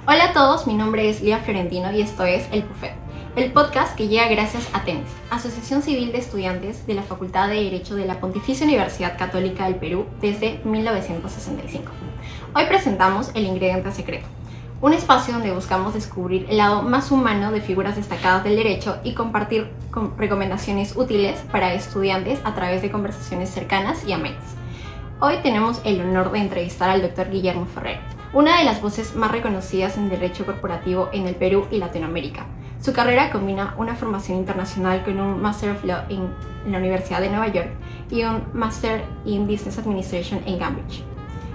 Hola a todos, mi nombre es Lía Florentino y esto es El PUFED, el podcast que llega gracias a TEMES, Asociación Civil de Estudiantes de la Facultad de Derecho de la Pontificia Universidad Católica del Perú desde 1965. Hoy presentamos El Ingrediente Secreto, un espacio donde buscamos descubrir el lado más humano de figuras destacadas del derecho y compartir recomendaciones útiles para estudiantes a través de conversaciones cercanas y amenas. Hoy tenemos el honor de entrevistar al Dr. Guillermo Ferrero, una de las voces más reconocidas en derecho corporativo en el Perú y Latinoamérica. Su carrera combina una formación internacional con un Master of Law en la Universidad de Nueva York y un Master in Business Administration en Cambridge.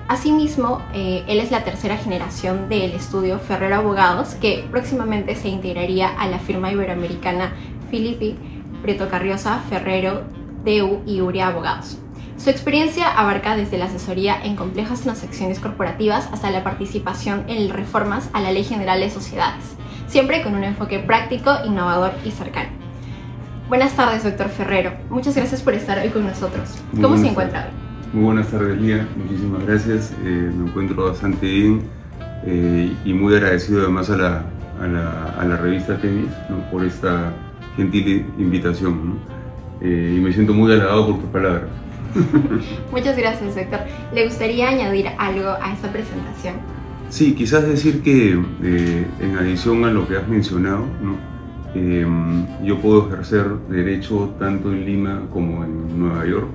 Asimismo, él es la tercera generación del estudio Ferrero Abogados, que próximamente se integraría a la firma iberoamericana Filippi, Prieto Carrioza, Ferrero, Deu y Uria Abogados. Su experiencia abarca desde la asesoría en complejas transacciones corporativas hasta la participación en reformas a la Ley General de Sociedades, siempre con un enfoque práctico, innovador y cercano. Buenas tardes, doctor Ferrero. Muchas gracias por estar hoy con nosotros. ¿Cómo se encuentra hoy? Muy buenas tardes, Lía. Muchísimas gracias. Me encuentro bastante bien y muy agradecido además a la revista TEMES, ¿no?, por esta gentil invitación, ¿no? Y me siento muy halagado por tus palabras. Muchas gracias, doctor. ¿Le gustaría añadir algo a esta presentación? Sí, quizás decir que en adición a lo que has mencionado, ¿no?, yo puedo ejercer derecho tanto en Lima como en Nueva York.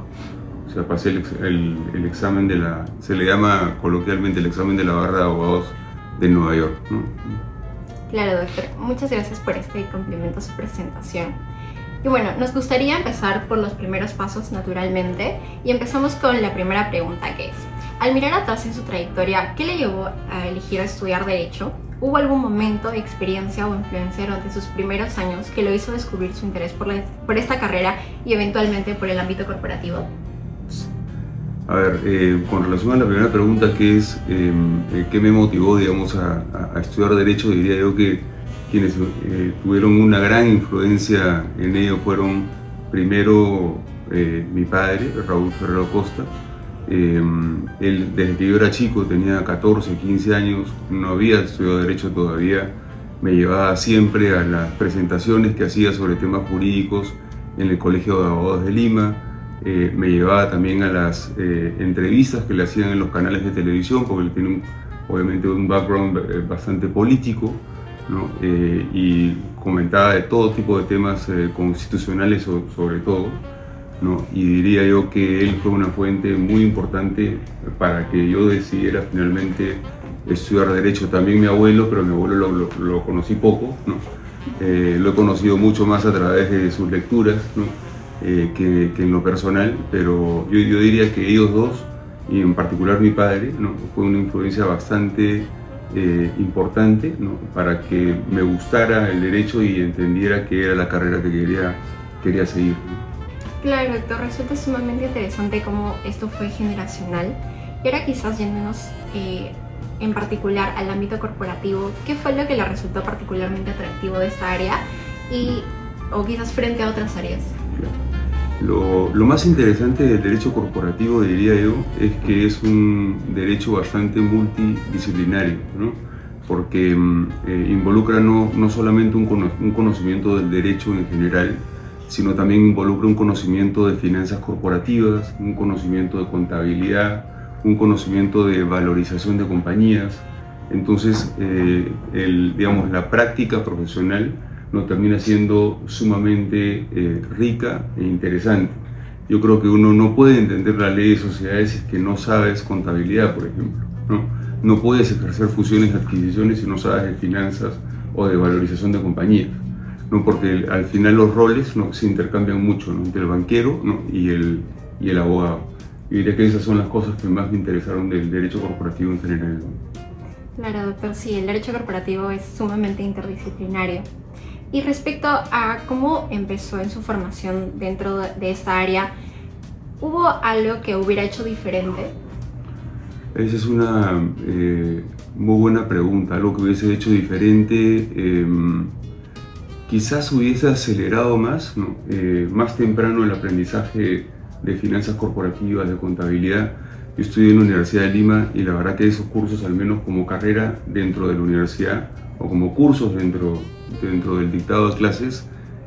O sea, pasé el examen se le llama coloquialmente el examen de la barra de abogados de Nueva York, ¿no? Claro, doctor. Muchas gracias por este complemento a su presentación. Y bueno, nos gustaría empezar por los primeros pasos, naturalmente, y empezamos con la primera pregunta, que es: al mirar atrás en su trayectoria, ¿qué le llevó a elegir estudiar Derecho? ¿Hubo algún momento, experiencia o influencia durante sus primeros años que lo hizo descubrir su interés por esta carrera y eventualmente por el ámbito corporativo? A ver, con relación a la primera pregunta, que es qué me motivó, digamos, a estudiar Derecho, diría yo que quienes tuvieron una gran influencia en ello fueron primero mi padre, Raúl Ferrero Costa. Él, desde que yo era chico, tenía 14, 15 años, no había estudiado Derecho todavía, me llevaba siempre a las presentaciones que hacía sobre temas jurídicos en el Colegio de Abogados de Lima. Me llevaba también a las entrevistas que le hacían en los canales de televisión, porque él tiene obviamente un background bastante político, ¿no? Y comentaba de todo tipo de temas constitucionales sobre todo, ¿no? Y diría yo que él fue una fuente muy importante para que yo decidiera finalmente estudiar Derecho. También mi abuelo, pero mi abuelo lo conocí poco, ¿no? Lo he conocido mucho más a través de sus lecturas, ¿no?, que en lo personal, pero yo diría que ellos dos, y en particular mi padre, ¿no?, fue una influencia bastante importante, ¿no?, para que me gustara el derecho y entendiera que era la carrera que quería seguir, ¿no? Claro, doctor, resulta sumamente interesante cómo esto fue generacional. Y ahora quizás yéndonos en particular al ámbito corporativo, ¿qué fue lo que le resultó particularmente atractivo de esta área o quizás frente a otras áreas? Lo más interesante del derecho corporativo, diría yo, es que es un derecho bastante multidisciplinario, ¿no?, porque involucra no solamente un conocimiento del derecho en general, sino también involucra un conocimiento de finanzas corporativas, un conocimiento de contabilidad, un conocimiento de valorización de compañías. Entonces, digamos, la práctica profesional no termina siendo sumamente rica e interesante. Yo creo que uno no puede entender la ley de sociedades si es que no sabes contabilidad, por ejemplo, ¿no? No puedes ejercer fusiones y adquisiciones si no sabes de finanzas o de valorización de compañías, ¿no? Porque al final los roles, ¿no?, se intercambian mucho, ¿no?, entre el banquero, ¿no?, y el abogado. Yo diría que esas son las cosas que más me interesaron del derecho corporativo en general, ¿no? Claro, doctor, sí, el derecho corporativo es sumamente interdisciplinario. Y respecto a cómo empezó en su formación dentro de esta área, ¿hubo algo que hubiera hecho diferente? Esa es una muy buena pregunta. Algo que hubiese hecho diferente, quizás hubiese acelerado más, ¿no?, más temprano el aprendizaje de finanzas corporativas, de contabilidad. Yo estudié en la Universidad de Lima y la verdad que esos cursos, al menos como carrera dentro de la universidad o como cursos dentro del dictado de clases,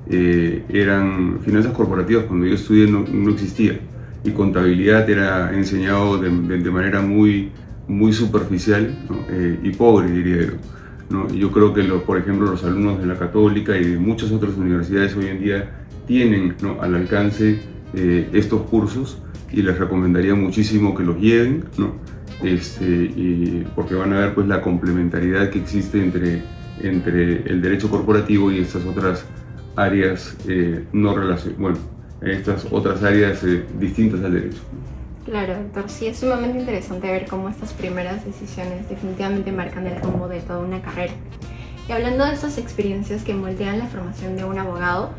eran finanzas corporativas. Cuando yo estudié no existía, y contabilidad era enseñado de manera muy superficial, ¿no? Y pobre, diría yo, ¿no? Yo creo que, por ejemplo, los alumnos de la Católica y de muchas otras universidades hoy en día tienen, ¿no?, al alcance estos cursos, y les recomendaría muchísimo que los lleven, ¿no? Porque van a ver pues la complementariedad que existe entre el derecho corporativo y estas otras áreas estas otras áreas distintas al derecho. Claro, doctor, sí, es sumamente interesante ver cómo estas primeras decisiones definitivamente marcan el rumbo de toda una carrera. Y hablando de estas experiencias que moldean la formación de un abogado,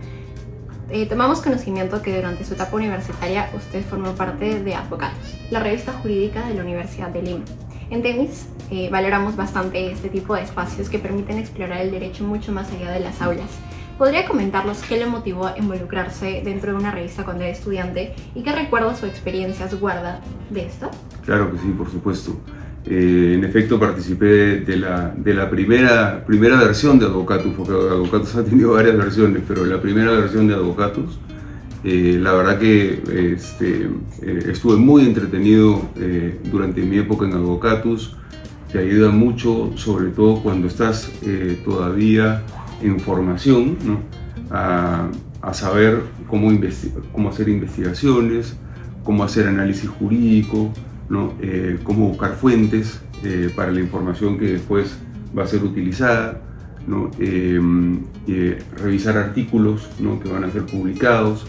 tomamos conocimiento que durante su etapa universitaria usted formó parte de Advocatus, la revista jurídica de la Universidad de Lima. En Temis valoramos bastante este tipo de espacios que permiten explorar el derecho mucho más allá de las aulas. ¿Podría comentarnos qué le motivó a involucrarse dentro de una revista cuando era estudiante y qué recuerdos o experiencias guarda de esto? Claro que sí, por supuesto. En efecto, participé de la primera versión de Advocatus, porque Advocatus ha tenido varias versiones, pero la primera versión de Advocatus, la verdad que estuve muy entretenido durante mi época en Advocatus. Te ayuda mucho, sobre todo cuando estás todavía en formación, ¿no?, a saber cómo hacer investigaciones, cómo hacer análisis jurídico, ¿no? Cómo buscar fuentes para la información que después va a ser utilizada, ¿no? Revisar artículos, ¿no?, que van a ser publicados,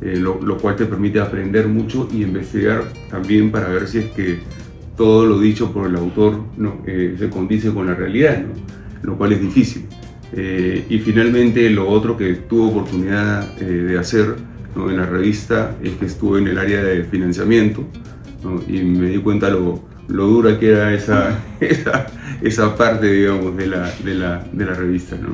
lo cual te permite aprender mucho y investigar también para ver si es que todo lo dicho por el autor, ¿no?, se condice con la realidad, ¿no?, lo cual es difícil. Y finalmente, lo otro que tuve oportunidad de hacer, ¿no?, en la revista, es que estuve en el área de financiamiento, ¿no?, y me di cuenta lo dura que era esa parte, digamos, de la revista, ¿no?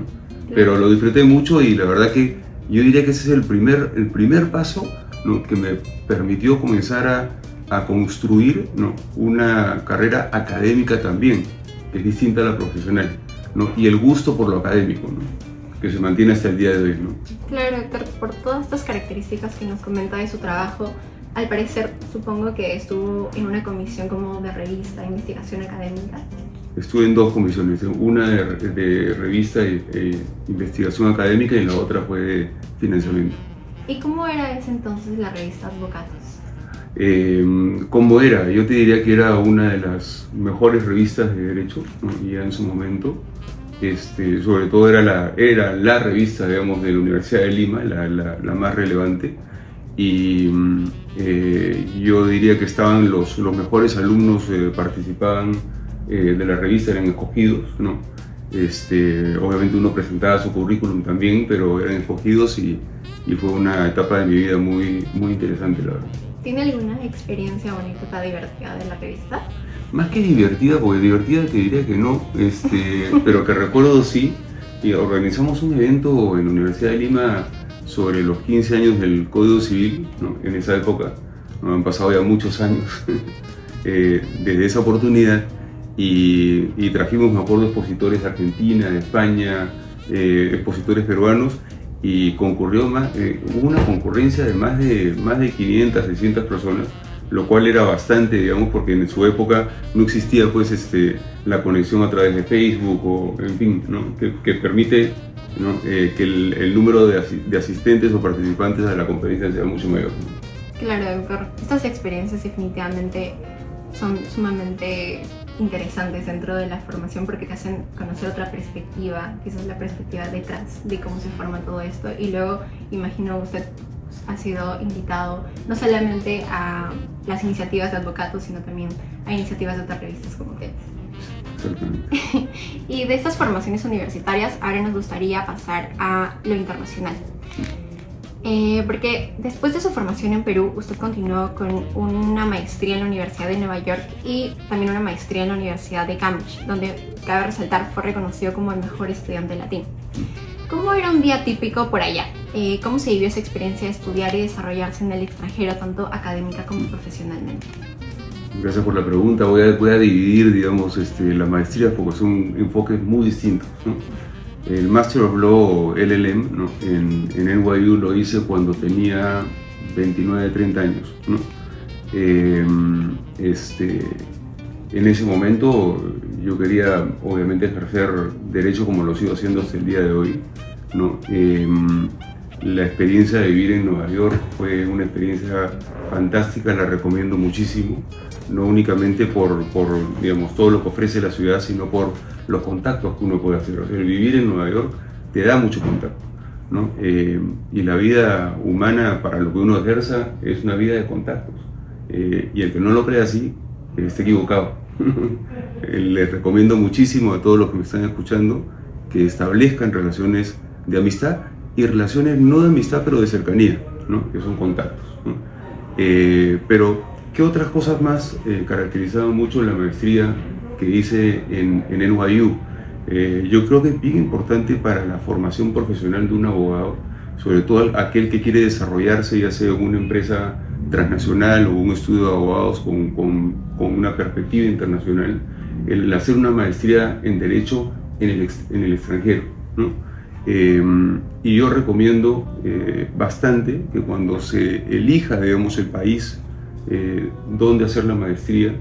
Pero lo disfruté mucho, y la verdad que yo diría que ese es el primer paso, ¿no?, que me permitió comenzar a construir, ¿no?, una carrera académica también, que es distinta a la profesional, ¿no?, y el gusto por lo académico, ¿no?, que se mantiene hasta el día de hoy, ¿no? Claro, doctor, por todas estas características que nos comenta de su trabajo, al parecer supongo que estuvo en una comisión como de revista, investigación académica. Estuve en dos comisiones, una de revista e investigación académica, y la otra fue de financiamiento. ¿Y cómo era ese entonces la revista Advocatus? ¿Cómo era? Yo te diría que era una de las mejores revistas de derecho, ¿no?, ya en su momento. Sobre todo era la revista, digamos, de la Universidad de Lima, la más relevante, y yo diría que estaban los mejores alumnos, participaban de la revista, eran escogidos, ¿no? Obviamente uno presentaba su currículum también, pero eran escogidos, y fue una etapa de mi vida muy interesante, la verdad. ¿Tiene alguna experiencia o anécdota divertida de la revista? Más que divertida, porque divertida te diría que no, pero que recuerdo sí, y organizamos un evento en la Universidad de Lima sobre los 15 años del Código Civil, ¿no?, en esa época, ¿no?, han pasado ya muchos años desde esa oportunidad, y trajimos, me acuerdo, expositores de Argentina, de España, expositores peruanos, y hubo una concurrencia de más de 500, 600 personas, lo cual era bastante, digamos, porque en su época no existía pues la conexión a través de Facebook o en fin, ¿no?, que permite, ¿no?, que el número de asistentes o participantes a la conferencia sea mucho mayor, ¿no? Claro, doctor. Estas experiencias definitivamente son sumamente interesantes dentro de la formación porque te hacen conocer otra perspectiva, que esa es la perspectiva detrás de cómo se forma todo esto. Y luego, imagino, usted ha sido invitado no solamente a las iniciativas de Advocatus, sino también a iniciativas de otras revistas como Temis. Y de estas formaciones universitarias, ahora nos gustaría pasar a lo internacional. Porque después de su formación en Perú, usted continuó con una maestría en la Universidad de Nueva York y también una maestría en la Universidad de Cambridge, donde, cabe resaltar, fue reconocido como el mejor estudiante latino. ¿Cómo era un día típico por allá? ¿Cómo se vivió esa experiencia de estudiar y desarrollarse en el extranjero, tanto académica como profesionalmente? Gracias por la pregunta. Voy a dividir, digamos, las maestrías porque son enfoques muy distintos, ¿no? El Master of Law o LLM, ¿no? en NYU lo hice cuando tenía 29, 30 años, ¿no? En ese momento yo quería obviamente ejercer derecho como lo sigo haciendo hasta el día de hoy, ¿no? La experiencia de vivir en Nueva York fue una experiencia fantástica, la recomiendo muchísimo, no únicamente por digamos, todo lo que ofrece la ciudad, sino por los contactos que uno puede hacer. O sea, el vivir en Nueva York te da mucho contacto, ¿no? Y la vida humana, para lo que uno ejerza, es una vida de contactos. Y el que no lo crea así, está equivocado. Les recomiendo muchísimo a todos los que me están escuchando que establezcan relaciones de amistad y relaciones no de amistad, pero de cercanía, ¿no? Que son contactos, ¿no? Pero, ¿qué otras cosas más caracterizaban mucho la maestría que hice en NYU? Yo creo que es bien importante para la formación profesional de un abogado, sobre todo aquel que quiere desarrollarse, ya sea en una empresa transnacional o un estudio de abogados con una perspectiva internacional, el hacer una maestría en Derecho en el extranjero, ¿no? Y yo recomiendo bastante que cuando se elija, digamos, el país donde hacer la maestría,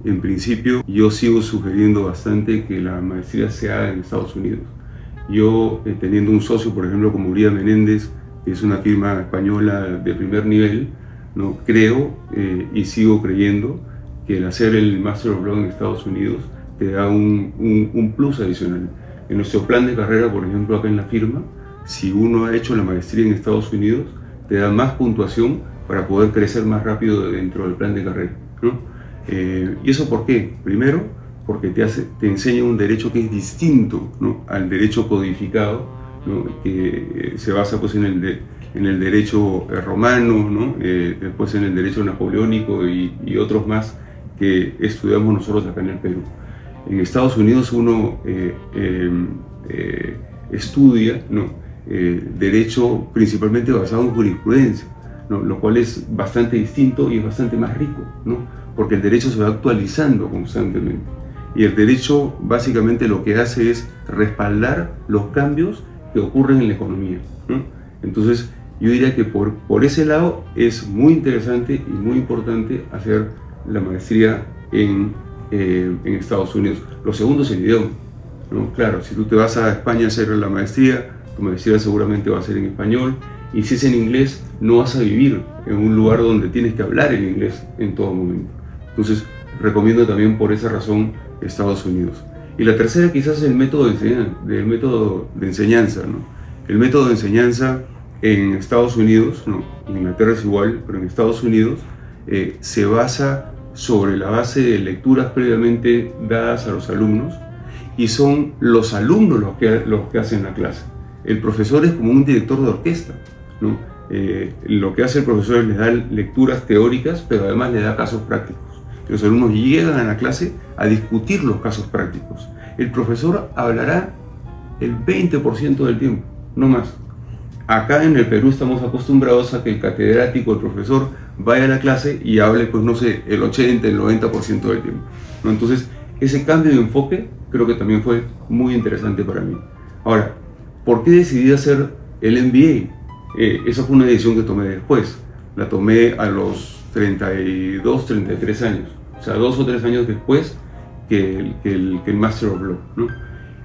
en principio yo sigo sugiriendo bastante que la maestría se haga en Estados Unidos. Yo, teniendo un socio, por ejemplo, como Uriah Menéndez, que es una firma española de primer nivel, ¿no? Creo y sigo creyendo que el hacer el Master of Law en Estados Unidos te da un plus adicional. En nuestro plan de carrera, por ejemplo, acá en la firma, si uno ha hecho la maestría en Estados Unidos, te da más puntuación para poder crecer más rápido dentro del plan de carrera, ¿no? ¿Y eso por qué? Primero, porque te enseña un derecho que es distinto, ¿no?, al derecho codificado, ¿no?, que se basa pues, en el derecho romano, ¿no?, después en el derecho napoleónico y otros más que estudiamos nosotros acá en el Perú. En Estados Unidos uno estudia, ¿no?, derecho principalmente basado en jurisprudencia, ¿no?, lo cual es bastante distinto y es bastante más rico, ¿no?, porque el derecho se va actualizando constantemente. Y el derecho básicamente lo que hace es respaldar los cambios que ocurren en la economía, ¿no? Entonces yo diría que por ese lado es muy interesante y muy importante hacer la maestría en Estados Unidos. Lo segundo es el idioma, ¿no? Claro, si tú te vas a España a hacer la maestría, tu maestría seguramente va a ser en español, y si es en inglés, no vas a vivir en un lugar donde tienes que hablar el inglés en todo momento. Entonces recomiendo también por esa razón Estados Unidos. Y la tercera quizás es el método de enseñanza, ¿no? El método de enseñanza en Estados Unidos, ¿no?, en Inglaterra es igual, pero en Estados Unidos se basa sobre la base de lecturas previamente dadas a los alumnos, y son los alumnos los que hacen la clase. El profesor es como un director de orquesta, ¿no? Lo que hace el profesor es le da lecturas teóricas, pero además le da casos prácticos. Los alumnos llegan a la clase a discutir los casos prácticos. El profesor hablará el 20% del tiempo, no más. Acá en el Perú estamos acostumbrados a que el catedrático, el profesor, vaya a la clase y hable, pues no sé, el 80, el 90% del tiempo, ¿no? Entonces, ese cambio de enfoque creo que también fue muy interesante para mí. Ahora, ¿por qué decidí hacer el MBA? Esa fue una decisión que tomé después. La tomé a los 32, 33 años. O sea, 2 o 3 años después que el Master of Law, ¿no?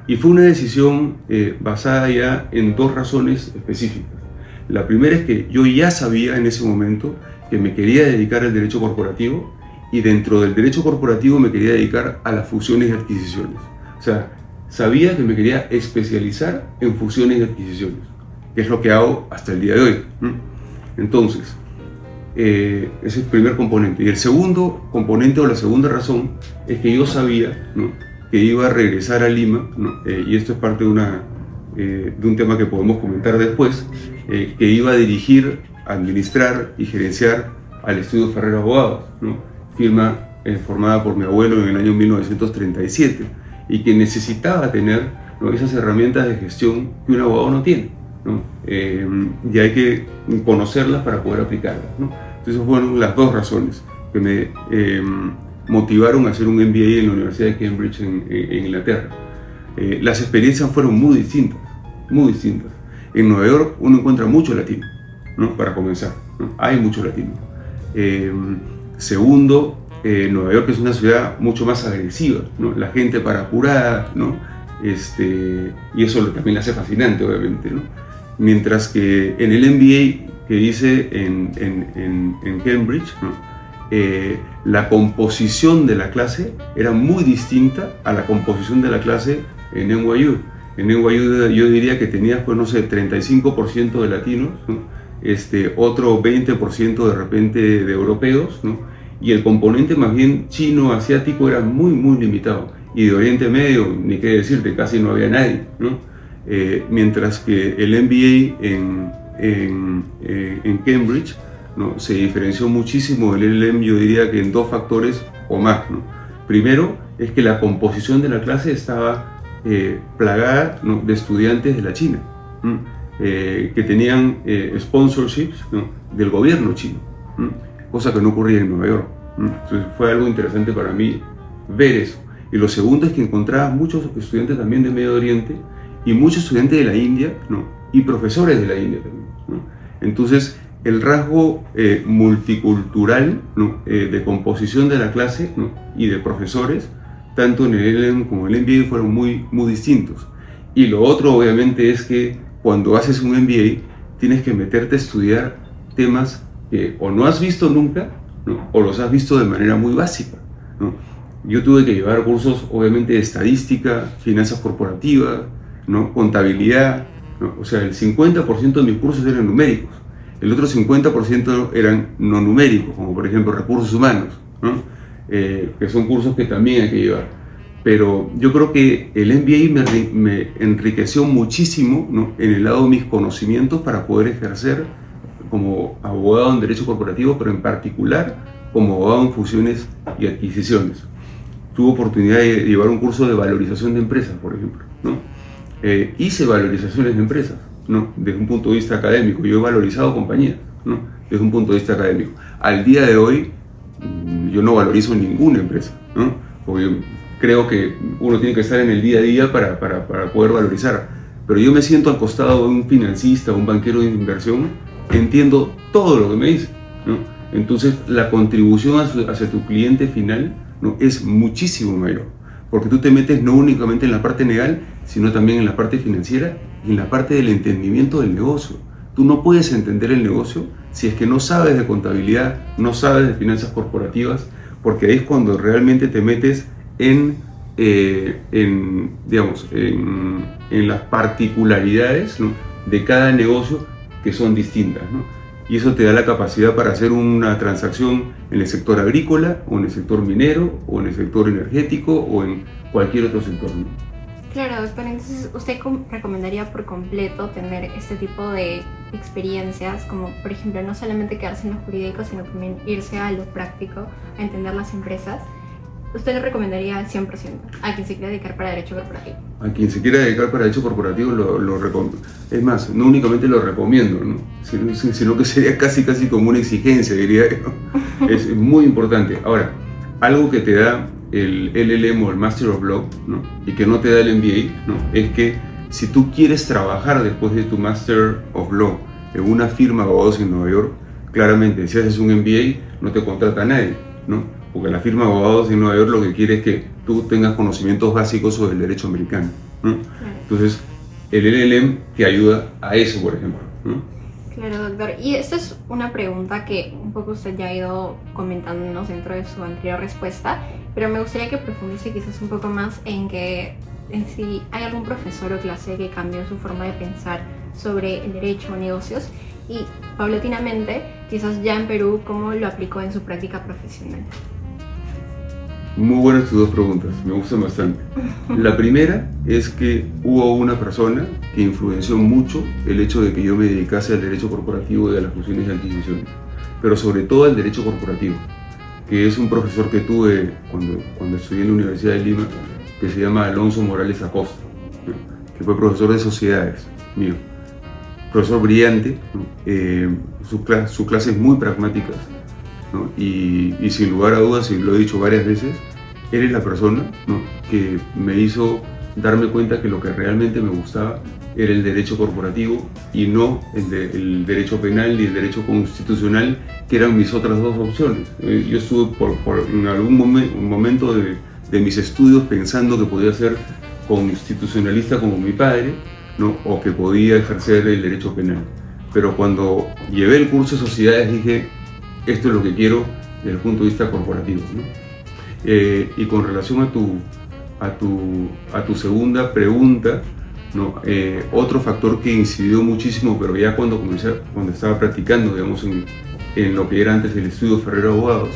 Y fue una decisión basada ya en 2 razones específicas. La primera es que yo ya sabía en ese momento que me quería dedicar al derecho corporativo, y dentro del derecho corporativo me quería dedicar a las fusiones y adquisiciones. O sea, sabía que me quería especializar en fusiones y adquisiciones, que es lo que hago hasta el día de hoy, ¿no? Entonces, ese es el primer componente. Y el segundo componente, o la segunda razón, es que yo sabía, ¿no?, que iba a regresar a Lima, ¿no?, y esto es parte de un tema que podemos comentar después, que iba a dirigir, administrar y gerenciar al Estudio Ferrer Abogados, ¿no?, firma formada por mi abuelo en el año 1937, y que necesitaba tener, ¿no?, esas herramientas de gestión que un abogado no tiene, ¿no? Y hay que conocerlas para poder aplicarlas, ¿no? Entonces fueron las 2 razones que motivaron a hacer un MBA en la Universidad de Cambridge en Inglaterra. Las experiencias fueron muy distintas, muy distintas. En Nueva York uno encuentra mucho latino, ¿no? Para comenzar, ¿no? Hay mucho latino. Segundo, Nueva York es una ciudad mucho más agresiva, ¿no? La gente para apurada, ¿no? Y eso también la hace fascinante, obviamente, ¿no? Mientras que en el MBA que hice en Cambridge, ¿no? La composición de la clase era muy distinta a la composición de la clase en NYU. En NYU yo diría que tenías, pues no sé, 35% de latinos, ¿no? Otro 20% de repente de europeos, ¿no? Y el componente más bien chino, asiático era muy, muy limitado. Y de Oriente Medio, ni qué decirte, casi no había nadie, ¿no? Mientras que el MBA en Cambridge, ¿no? Se diferenció muchísimo del LLM, yo diría que en 2 factores o más, ¿no? Primero, es que la composición de la clase estaba plagada, ¿no? De estudiantes de la China, ¿no? Que tenían sponsorships, ¿no? Del gobierno chino, ¿no? Cosa que no ocurría en Nueva York, ¿no? Entonces fue algo interesante para mí ver eso. Y lo segundo es que encontraba muchos estudiantes también de Medio Oriente y muchos estudiantes de la India, ¿no? Y profesores de la India también, ¿no? Entonces el rasgo multicultural, ¿no? De composición de la clase, ¿no? Y de profesores, tanto en el LLM como en el MBA, fueron muy, muy distintos. Y lo otro obviamente es que cuando haces un MBA tienes que meterte a estudiar temas que o no has visto nunca, ¿no? O los has visto de manera muy básica, ¿no? Yo tuve que llevar cursos obviamente de estadística, finanzas corporativas, ¿no? Contabilidad, ¿no? O sea, el 50% de mis cursos eran numéricos, el otro 50% eran no numéricos, como por ejemplo recursos humanos, ¿no? Que son cursos que también hay que llevar. Pero yo creo que el MBA me enriqueció muchísimo, ¿no? En el lado de mis conocimientos para poder ejercer como abogado en derecho corporativo, pero en particular como abogado en fusiones y adquisiciones. Tuve oportunidad de llevar un curso de valorización de empresas, por ejemplo, ¿no? Hice valorizaciones de empresas, ¿no? Desde un punto de vista académico. Yo he valorizado compañías, ¿no? Desde un punto de vista académico. Al día de hoy, yo no valorizo ninguna empresa, ¿no? Porque creo que uno tiene que estar en el día a día para poder valorizar. Pero yo me siento al costado de un financista, un banquero de inversión, entiendo todo lo que me dice, ¿no? Entonces la contribución hacia tu cliente final, ¿no? Es muchísimo mayor, porque tú te metes no únicamente en la parte legal, sino también en la parte financiera y en la parte del entendimiento del negocio. Tú no puedes entender el negocio si es que no sabes de contabilidad, no sabes de finanzas corporativas, porque ahí es cuando realmente te metes en las particularidades, ¿no? De cada negocio, que son distintas, ¿no? Y eso te da la capacidad para hacer una transacción en el sector agrícola, o en el sector minero, o en el sector energético, o en cualquier otro sector, ¿no? Claro, doctor, entonces usted recomendaría por completo tener este tipo de experiencias, como por ejemplo no solamente quedarse en lo jurídico, sino también irse a lo práctico, a entender las empresas. ¿Usted le recomendaría al 100% a quien se quiera dedicar para derecho corporativo? A quien se quiera dedicar para derecho corporativo lo recomiendo. Es más, no únicamente lo recomiendo, ¿no? Sino que sería casi como una exigencia, diría yo. Es muy importante. Ahora, algo que te da el LLM o el Master of Law, ¿no? Y que no te da el MBA, ¿no? Es que si tú quieres trabajar después de tu Master of Law en una firma de abogados en Nueva York, claramente si haces un MBA no te contrata a nadie, ¿no? Porque la firma de abogados en Nueva York lo que quiere es que tú tengas conocimientos básicos sobre el derecho americano, ¿no? Entonces, el LLM te ayuda a eso, por ejemplo, ¿no? Claro, doctor. Y esta es una pregunta que un poco usted ya ha ido comentándonos dentro de su anterior respuesta, pero me gustaría que profundice quizás un poco más en si hay algún profesor o clase que cambió su forma de pensar sobre el derecho o negocios y paulatinamente, quizás ya en Perú, cómo lo aplicó en su práctica profesional. Muy buenas tus 2 preguntas, me gustan bastante. La primera es que hubo una persona que influenció mucho el hecho de que yo me dedicase al derecho corporativo y a las fusiones y adquisiciones, pero sobre todo al derecho corporativo, que es un profesor que tuve cuando estudié en la Universidad de Lima, que se llama Alonso Morales Acosta, ¿no? Que fue profesor de sociedades mío. Profesor brillante, ¿no? Sus clases muy pragmáticas, ¿no? Y sin lugar a dudas, y lo he dicho varias veces, eres la persona, ¿no?, que me hizo darme cuenta que lo que realmente me gustaba era el derecho corporativo y no el derecho penal y el derecho constitucional, que eran mis otras dos opciones. Yo estuve en algún momento de mis estudios pensando que podía ser constitucionalista como mi padre, ¿no?, o que podía ejercer el derecho penal. Pero cuando llevé el curso de sociedades dije, esto es lo que quiero desde el punto de vista corporativo, ¿no? Y con relación a tu segunda pregunta, ¿no? Otro factor que incidió muchísimo, pero ya cuando estaba practicando, digamos, en lo que era antes el estudio Ferrero Abogados,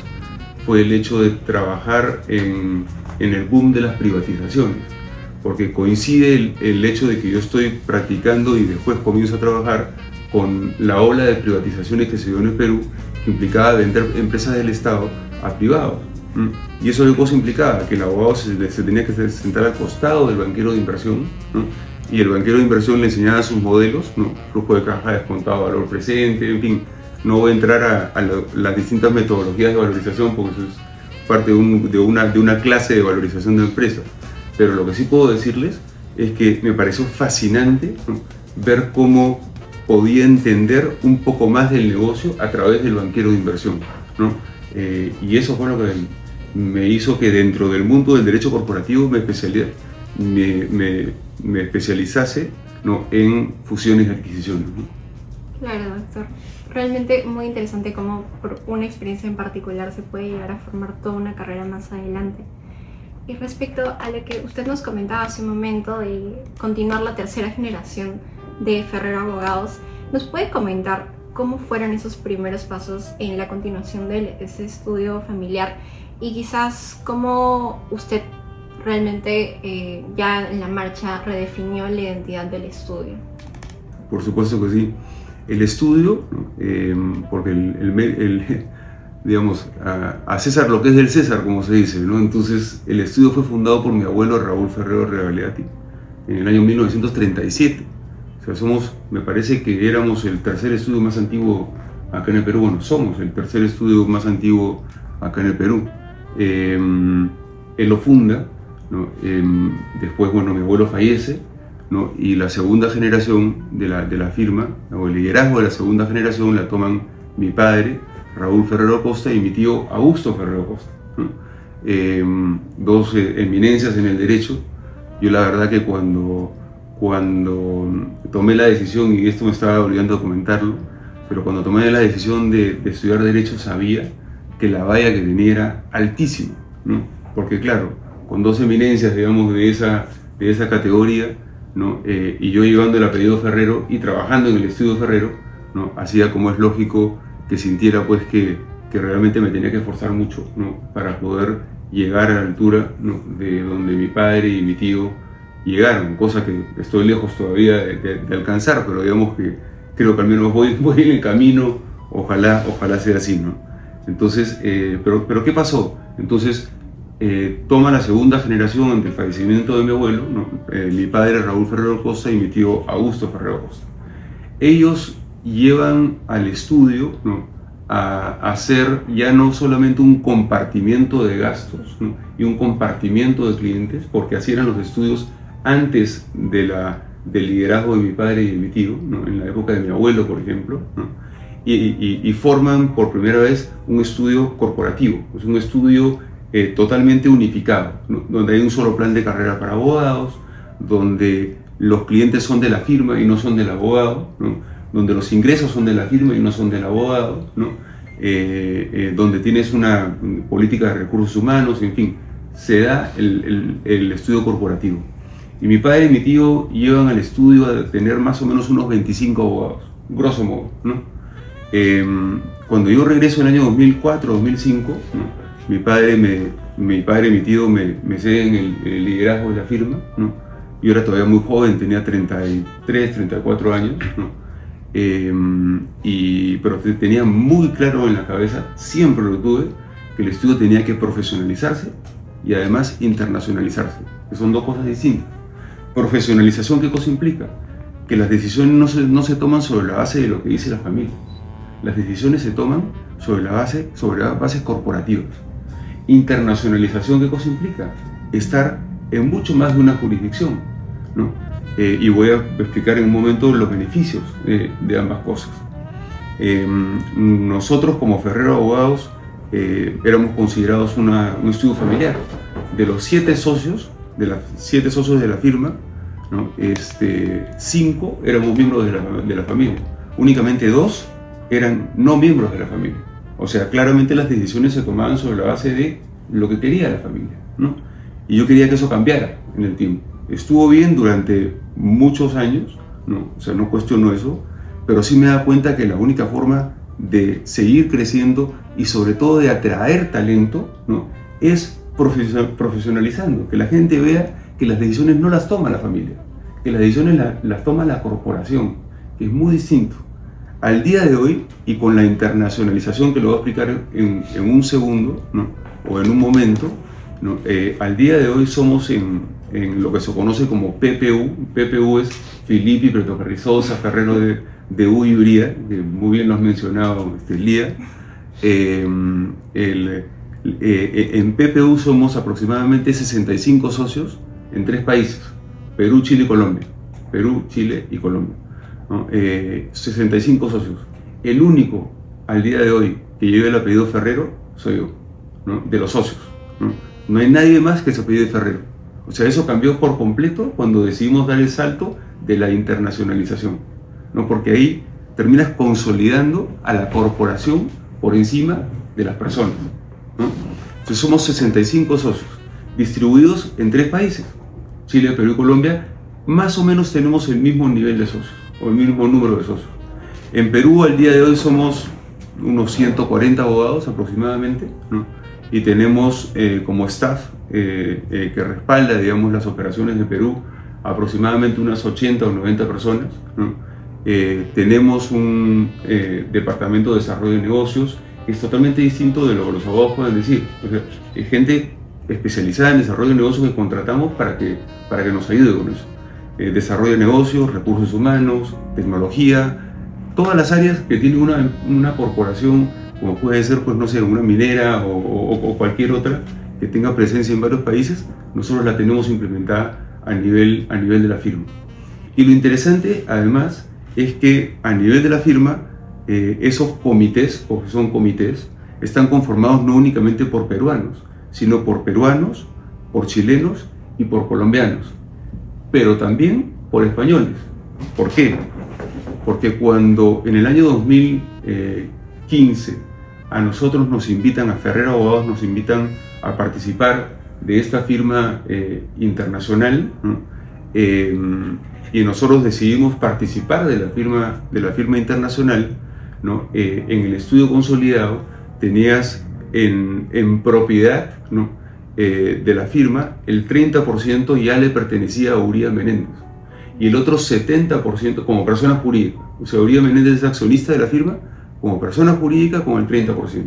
fue el hecho de trabajar en el boom de las privatizaciones, porque coincide el hecho de que yo estoy practicando y después comienzo a trabajar con la ola de privatizaciones que se dio en el Perú, que implicaba vender empresas del Estado a privados. Y eso, ¿qué cosa implicaba? Que el abogado se tenía que sentar al costado del banquero de inversión, ¿no? Y el banquero de inversión le enseñaba sus modelos, ¿no? Flujo de caja descontado, valor presente, en fin. No voy a entrar a las distintas metodologías de valorización porque eso es parte de una clase de valorización de empresas. Pero lo que sí puedo decirles es que me pareció fascinante, ¿no?, ver cómo podía entender un poco más del negocio a través del banquero de inversión, ¿no? Y eso fue lo que me hizo que dentro del mundo del derecho corporativo me especializase, ¿no?, en fusiones y adquisiciones, ¿no? Claro, doctor. Realmente muy interesante cómo por una experiencia en particular se puede llegar a formar toda una carrera más adelante. Y respecto a lo que usted nos comentaba hace un momento de continuar la tercera generación de Ferrero Abogados, ¿nos puede comentar cómo fueron esos primeros pasos en la continuación de ese estudio familiar y quizás cómo usted realmente ya en la marcha redefinió la identidad del estudio? Por supuesto que sí. El estudio, porque digamos, a César lo que es del César, como se dice, ¿no? Entonces, el estudio fue fundado por mi abuelo Raúl Ferrero Regagliati en el año 1937. O sea, me parece que éramos el tercer estudio más antiguo acá en el Perú. Bueno, somos el tercer estudio más antiguo acá en el Perú. Él lo funda, ¿no? Después, bueno, mi abuelo fallece, ¿no? Y la segunda generación de la firma, o el liderazgo de la segunda generación, la toman mi padre, Raúl Ferrero Costa, y mi tío Augusto Ferrero Costa, ¿no? Dos eminencias en el derecho. Yo la verdad que cuando tomé la decisión, y esto me estaba olvidando de comentarlo, pero cuando tomé la decisión de estudiar Derecho sabía que la valla que tenía era altísima, ¿no? Porque claro, con dos eminencias, digamos, de esa categoría, ¿no? Y yo llevando el apellido Ferrero y trabajando en el estudio Ferrero, ¿no?, hacía, como es lógico, que sintiera pues que realmente me tenía que esforzar mucho, ¿no?, para poder llegar a la altura, ¿no?, de donde mi padre y mi tío llegaron, cosa que estoy lejos todavía de alcanzar, pero digamos que creo que al menos voy en el camino, ojalá sea así, ¿no? Entonces, pero ¿qué pasó? Entonces, toma la segunda generación ante el fallecimiento de mi abuelo, ¿no?, mi padre Raúl Ferrero Costa y mi tío Augusto Ferrero Costa. Ellos llevan al estudio, ¿no?, a hacer ya no solamente un compartimiento de gastos, ¿no?, y un compartimiento de clientes, porque así eran los estudios antes del liderazgo de mi padre y de mi tío, ¿no?, en la época de mi abuelo, por ejemplo, ¿no?, y forman por primera vez un estudio corporativo, es un estudio totalmente unificado, ¿no?, donde hay un solo plan de carrera para abogados, donde los clientes son de la firma y no son del abogado, ¿no?, donde los ingresos son de la firma y no son del abogado, ¿no?, donde tienes una política de recursos humanos, en fin, se da el estudio corporativo. Y mi padre y mi tío llevan al estudio a tener más o menos unos 25 abogados, grosso modo, ¿no? Cuando yo regreso en el año 2004, 2005, ¿no?, mi padre y mi tío me ceden el liderazgo de la firma, ¿no? Yo era todavía muy joven, tenía 33, 34 años, ¿no? Pero tenía muy claro en la cabeza, siempre lo tuve, que el estudio tenía que profesionalizarse y además internacionalizarse, que son dos cosas distintas. Profesionalización, ¿qué cosa implica? Que las decisiones no se toman sobre la base de lo que dice la familia. Las decisiones se toman sobre las bases corporativas. Internacionalización, ¿qué cosa implica? Estar en mucho más de una jurisdicción, ¿no? Y voy a explicar en un momento los beneficios de ambas cosas. Nosotros como Ferrero Abogados éramos considerados un estudio familiar. De los 7 socios, de la firma, ¿no? 5 éramos miembros de la familia. Únicamente 2 eran no miembros de la familia. O sea, claramente las decisiones se tomaban sobre la base de lo que quería la familia, ¿no? Y yo quería que eso cambiara en el tiempo. Estuvo bien durante muchos años, ¿no? O sea, no cuestiono eso, pero sí me da cuenta que la única forma de seguir creciendo y sobre todo de atraer talento, ¿no? Es profesionalizando, que la gente vea que las decisiones no las toma la familia, que las decisiones las toma la corporación, que es muy distinto. Al día de hoy, y con la internacionalización que lo voy a explicar en un segundo, ¿no? O en un momento, ¿no? Al día de hoy somos en lo que se conoce como PPU. PPU es Filippi, Prieto Carrizosa, Ferrero de U y Uría, que muy bien lo has mencionado, Lía. En PPU somos aproximadamente 65 socios en 3 países, Perú, Chile y Colombia. Perú, Chile y Colombia, ¿no? 65 socios. El único al día de hoy que lleve el apellido Ferrero soy yo, ¿no? De los socios, ¿no? No hay nadie más que se apellide Ferrero. O sea, eso cambió por completo cuando decidimos dar el salto de la internacionalización, ¿no? Porque ahí terminas consolidando a la corporación por encima de las personas, ¿no? Entonces somos 65 socios, distribuidos en 3 países, Chile, Perú y Colombia. Más o menos tenemos el mismo nivel de socios, o el mismo número de socios. En Perú al día de hoy somos unos 140 abogados aproximadamente, ¿no? Y tenemos como staff que respalda, digamos, las operaciones de Perú, aproximadamente unas 80 o 90 personas, ¿no? Tenemos un departamento de desarrollo de negocios que es totalmente distinto de lo que los abogados pueden decir. O sea, es gente especializada en desarrollo de negocios que contratamos para que nos ayude con eso. Desarrollo de negocios, recursos humanos, tecnología, todas las áreas que tiene una corporación, como puede ser, pues no sé, una minera o cualquier otra que tenga presencia en varios países, nosotros la tenemos implementada a nivel de la firma. Y lo interesante, además, es que a nivel de la firma, esos comités, porque son comités, están conformados no únicamente por peruanos, sino por peruanos, por chilenos y por colombianos, pero también por españoles. ¿Por qué? Porque cuando en el año 2015 a nosotros nos invitan, a Ferrero Abogados nos invitan a participar de esta firma internacional, ¿no? Y nosotros decidimos participar de la firma internacional, ¿no? En el estudio consolidado tenías en propiedad, ¿no? De la firma, el 30% ya le pertenecía a Uría Menéndez y el otro 70% como persona jurídica. O sea, Uría Menéndez es accionista de la firma como persona jurídica con el 30%,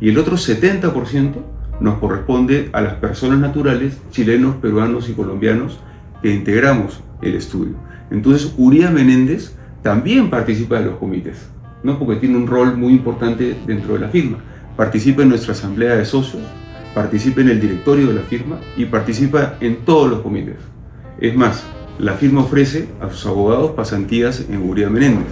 y el otro 70% nos corresponde a las personas naturales, chilenos, peruanos y colombianos, que integramos el estudio. Entonces Uría Menéndez también participa de los comités, ¿no? Porque tiene un rol muy importante dentro de la firma. Participa en nuestra asamblea de socios, participa en el directorio de la firma y participa en todos los comités. Es más, la firma ofrece a sus abogados pasantías en Uría Menéndez.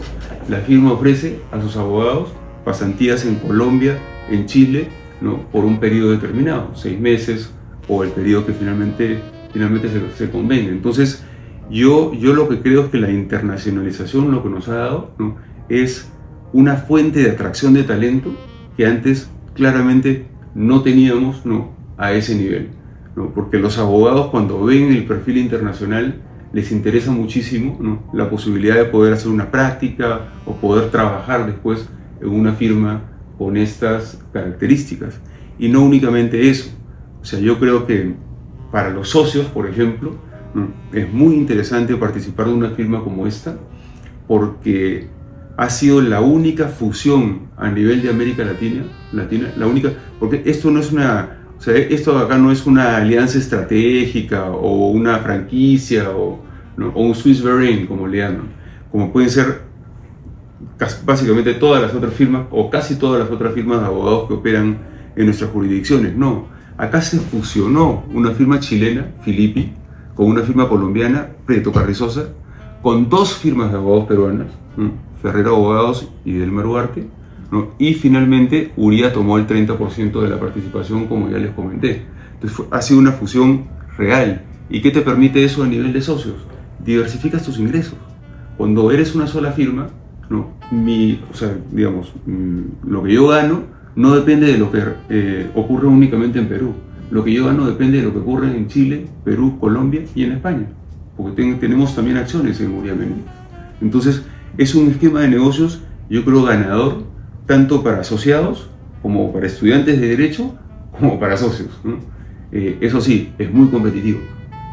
La firma ofrece a sus abogados pasantías en Colombia, en Chile, ¿no? Por un periodo determinado, 6 meses o el periodo que finalmente se convenga. Entonces, yo lo que creo es que la internacionalización lo que nos ha dado, ¿no? Es una fuente de atracción de talento que antes claramente no teníamos, ¿no? A ese nivel, ¿no? Porque los abogados, cuando ven el perfil internacional, les interesa muchísimo, ¿no? La posibilidad de poder hacer una práctica o poder trabajar después en una firma con estas características. Y no únicamente eso. O sea, yo creo que para los socios, por ejemplo, ¿no? Es muy interesante participar de una firma como esta, porque ha sido la única fusión a nivel de América Latina, la única, porque esto no es o sea, esto acá no es una alianza estratégica o una franquicia o un Swiss Verein, como le llaman, como pueden ser básicamente todas las otras firmas, o casi todas las otras firmas de abogados que operan en nuestras jurisdicciones. No, acá se fusionó una firma chilena, Filippi, con una firma colombiana, Prieto Carrizosa, con 2 firmas de abogados peruanas, ¿no? Ferrero Abogados y Delmar Ugarte, ¿no? Y finalmente Uría tomó el 30% de la participación, como ya les comenté. Entonces ha sido una fusión real. ¿Y qué te permite eso a nivel de socios? Diversificas tus ingresos. Cuando eres una sola firma, ¿no? Lo que yo gano no depende de lo que ocurre únicamente en Perú. Lo que yo gano depende de lo que ocurre en Chile, Perú, Colombia y en España, porque tenemos también acciones en Uría Menéndez. Entonces, es un esquema de negocios, yo creo, ganador, tanto para asociados, como para estudiantes de Derecho, como para socios, ¿no? Eso sí, es muy competitivo,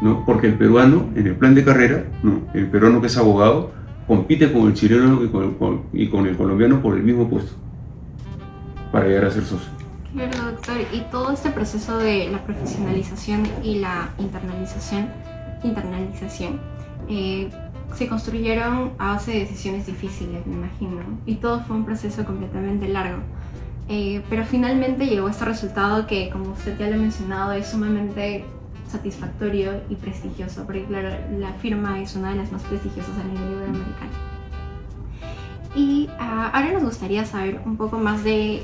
¿no? Porque el peruano, en el plan de carrera, ¿no? El peruano que es abogado, compite con el chileno y con el colombiano por el mismo puesto, para llegar a ser socio. Claro, doctor, y todo este proceso de la profesionalización y la internalización se construyeron a base de decisiones difíciles, me imagino, y todo fue un proceso completamente largo. Pero finalmente llegó este resultado que, como usted ya lo ha mencionado, es sumamente satisfactorio y prestigioso, porque claro, la firma es una de las más prestigiosas a nivel iberoamericano. Y ahora nos gustaría saber un poco más de,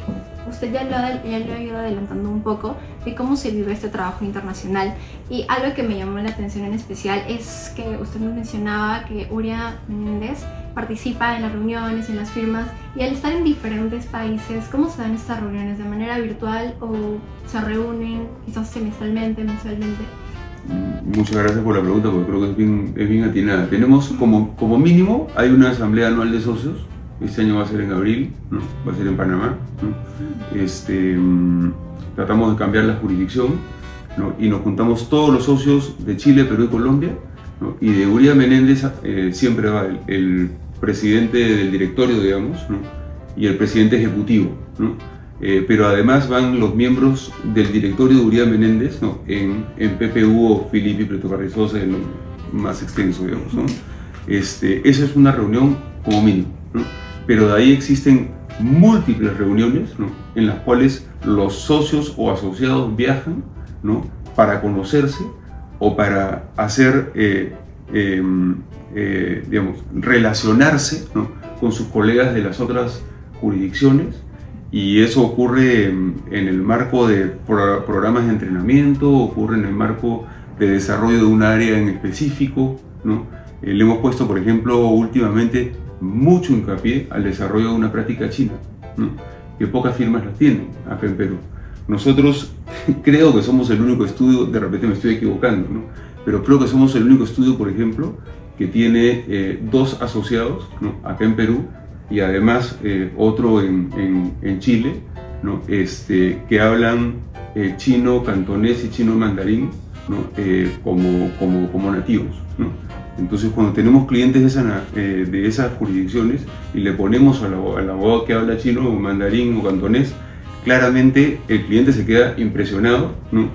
usted ya lo ha ido adelantando un poco, de cómo se vive este trabajo internacional. Y algo que me llamó la atención en especial es que usted nos mencionaba que Uría Menéndez participa en las reuniones, en las firmas, y al estar en diferentes países, ¿cómo se dan estas reuniones? ¿De manera virtual o se reúnen quizás semestralmente, mensualmente? Muchas gracias por la pregunta, porque creo que es bien atinada. Tenemos como mínimo, hay una asamblea anual de socios. Este año va a ser en abril, ¿no? Va a ser en Panamá, ¿no? Tratamos de cambiar la jurisdicción, ¿no? Y nos juntamos todos los socios de Chile, Perú y Colombia, ¿no? Y de Uría Menéndez siempre va el presidente del directorio, digamos, ¿no? Y el presidente ejecutivo, ¿no? Pero además van los miembros del directorio de Uría Menéndez, ¿no? En PPU o Filippi, Prieto Carrizosa, en lo más extenso, digamos, ¿no? Esa es una reunión como mínimo, ¿no? Pero de ahí existen múltiples reuniones, ¿no? En las cuales los socios o asociados viajan, ¿no? Para conocerse o para hacer, digamos, relacionarse, ¿no? Con sus colegas de las otras jurisdicciones, y eso ocurre en el marco de programas de entrenamiento, ocurre en el marco de desarrollo de un área en específico, ¿no? Le hemos puesto, por ejemplo, últimamente mucho hincapié al desarrollo de una práctica china, ¿no? Que pocas firmas las tienen acá en Perú. Nosotros creo que somos el único estudio, de repente me estoy equivocando, ¿no? Pero creo que somos el único estudio, por ejemplo, que tiene 2 asociados, ¿no? Acá en Perú, y además otro en Chile, ¿no? Que hablan chino cantonés y chino mandarín, ¿no? como nativos, ¿no? Entonces, cuando tenemos clientes de esas jurisdicciones y le ponemos al abogado que habla chino o mandarín o cantonés, claramente el cliente se queda impresionado, ¿no?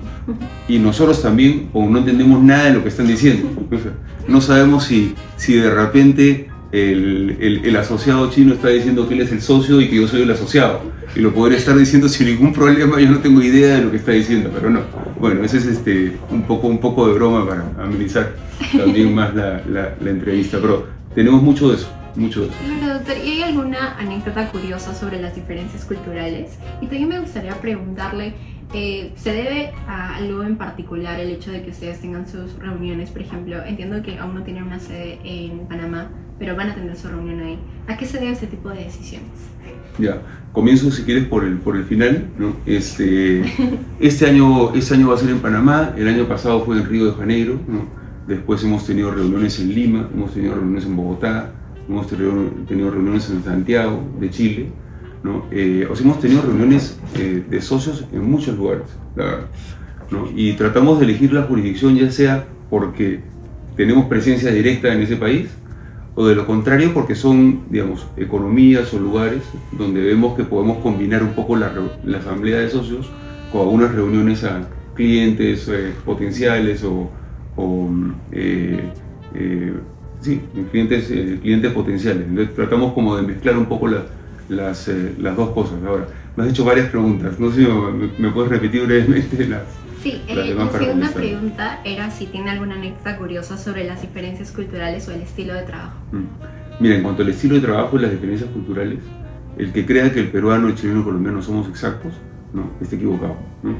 Y nosotros también, o no entendemos nada de lo que están diciendo. O sea, no sabemos si de repente el asociado chino está diciendo que él es el socio y que yo soy el asociado, y lo podría estar diciendo sin ningún problema. Yo no tengo idea de lo que está diciendo, pero no. Bueno, ese es un poco de broma para amenizar también más la entrevista, pero tenemos mucho de eso. Claro, doctor, ¿y hay alguna anécdota curiosa sobre las diferencias culturales? Y también me gustaría preguntarle, ¿se debe a algo en particular el hecho de que ustedes tengan sus reuniones? Por ejemplo, entiendo que aún no tienen una sede en Panamá, pero van a tener su reunión ahí. ¿A qué se debe ese tipo de decisiones? Ya, comienzo si quieres por el final, ¿no? Este año va a ser en Panamá, el año pasado fue en Río de Janeiro, ¿no? Después hemos tenido reuniones en Lima, hemos tenido reuniones en Bogotá, hemos tenido reuniones en Santiago de Chile, ¿no? Hemos tenido reuniones de socios en muchos lugares, la verdad, ¿no? Y tratamos de elegir la jurisdicción ya sea porque tenemos presencia directa en ese país, o de lo contrario porque son, digamos, economías o lugares donde vemos que podemos combinar un poco la asamblea de socios con algunas reuniones a clientes potenciales o sí, clientes potenciales. Entonces tratamos como de mezclar un poco las dos cosas. Ahora, me has hecho varias preguntas, no sé si me puedes repetir brevemente las Sí, demás la para segunda contestar. pregunta era si tiene alguna anécdota curiosa sobre las diferencias culturales o el estilo de trabajo. Mira, en cuanto al estilo de trabajo y las diferencias culturales, el que crea que el peruano, el chileno y el colombiano somos exactos, no, está equivocado, ¿no?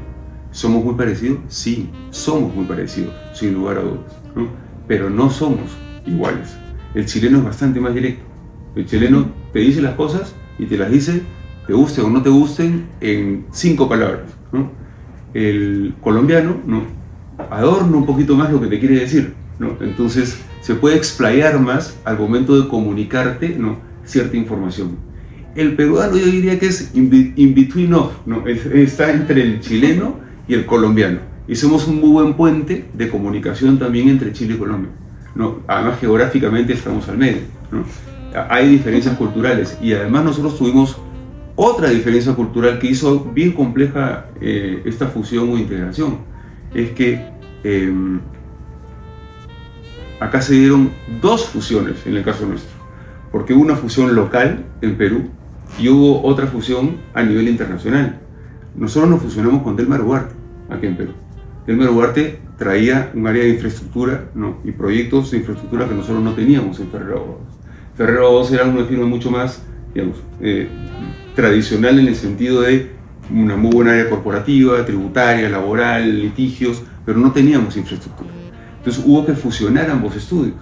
¿Somos muy parecidos? Sí, somos muy parecidos, sin lugar a dudas, ¿no? Pero no somos iguales. El chileno es bastante más directo. El chileno te dice las cosas y te las dice, te gusten o no te gusten, en 5 palabras, ¿no? El colombiano, ¿no?, adorna un poquito más lo que te quiere decir, ¿no? Entonces se puede explayar más al momento de comunicarte, ¿no?, cierta información. El peruano yo diría que es in between of, ¿no? Está entre el chileno y el colombiano. Y somos un muy buen puente de comunicación también entre Chile y Colombia, ¿no? Además geográficamente estamos al medio, ¿no? Hay diferencias culturales y además nosotros tuvimos otra diferencia cultural que hizo bien compleja esta fusión o integración. Es que acá se dieron 2 fusiones en el caso nuestro, porque hubo una fusión local en Perú y hubo otra fusión a nivel internacional. Nosotros nos fusionamos con Delmar Ugarte, aquí en Perú. Delmar Ugarte traía un área de infraestructura, ¿no?, y proyectos de infraestructura que nosotros no teníamos en Ferrero Abogados. Ferrero Abogados era una firma mucho más, digamos, tradicional en el sentido de una muy buena área corporativa, tributaria, laboral, litigios, pero no teníamos infraestructura. Entonces hubo que fusionar ambos estudios.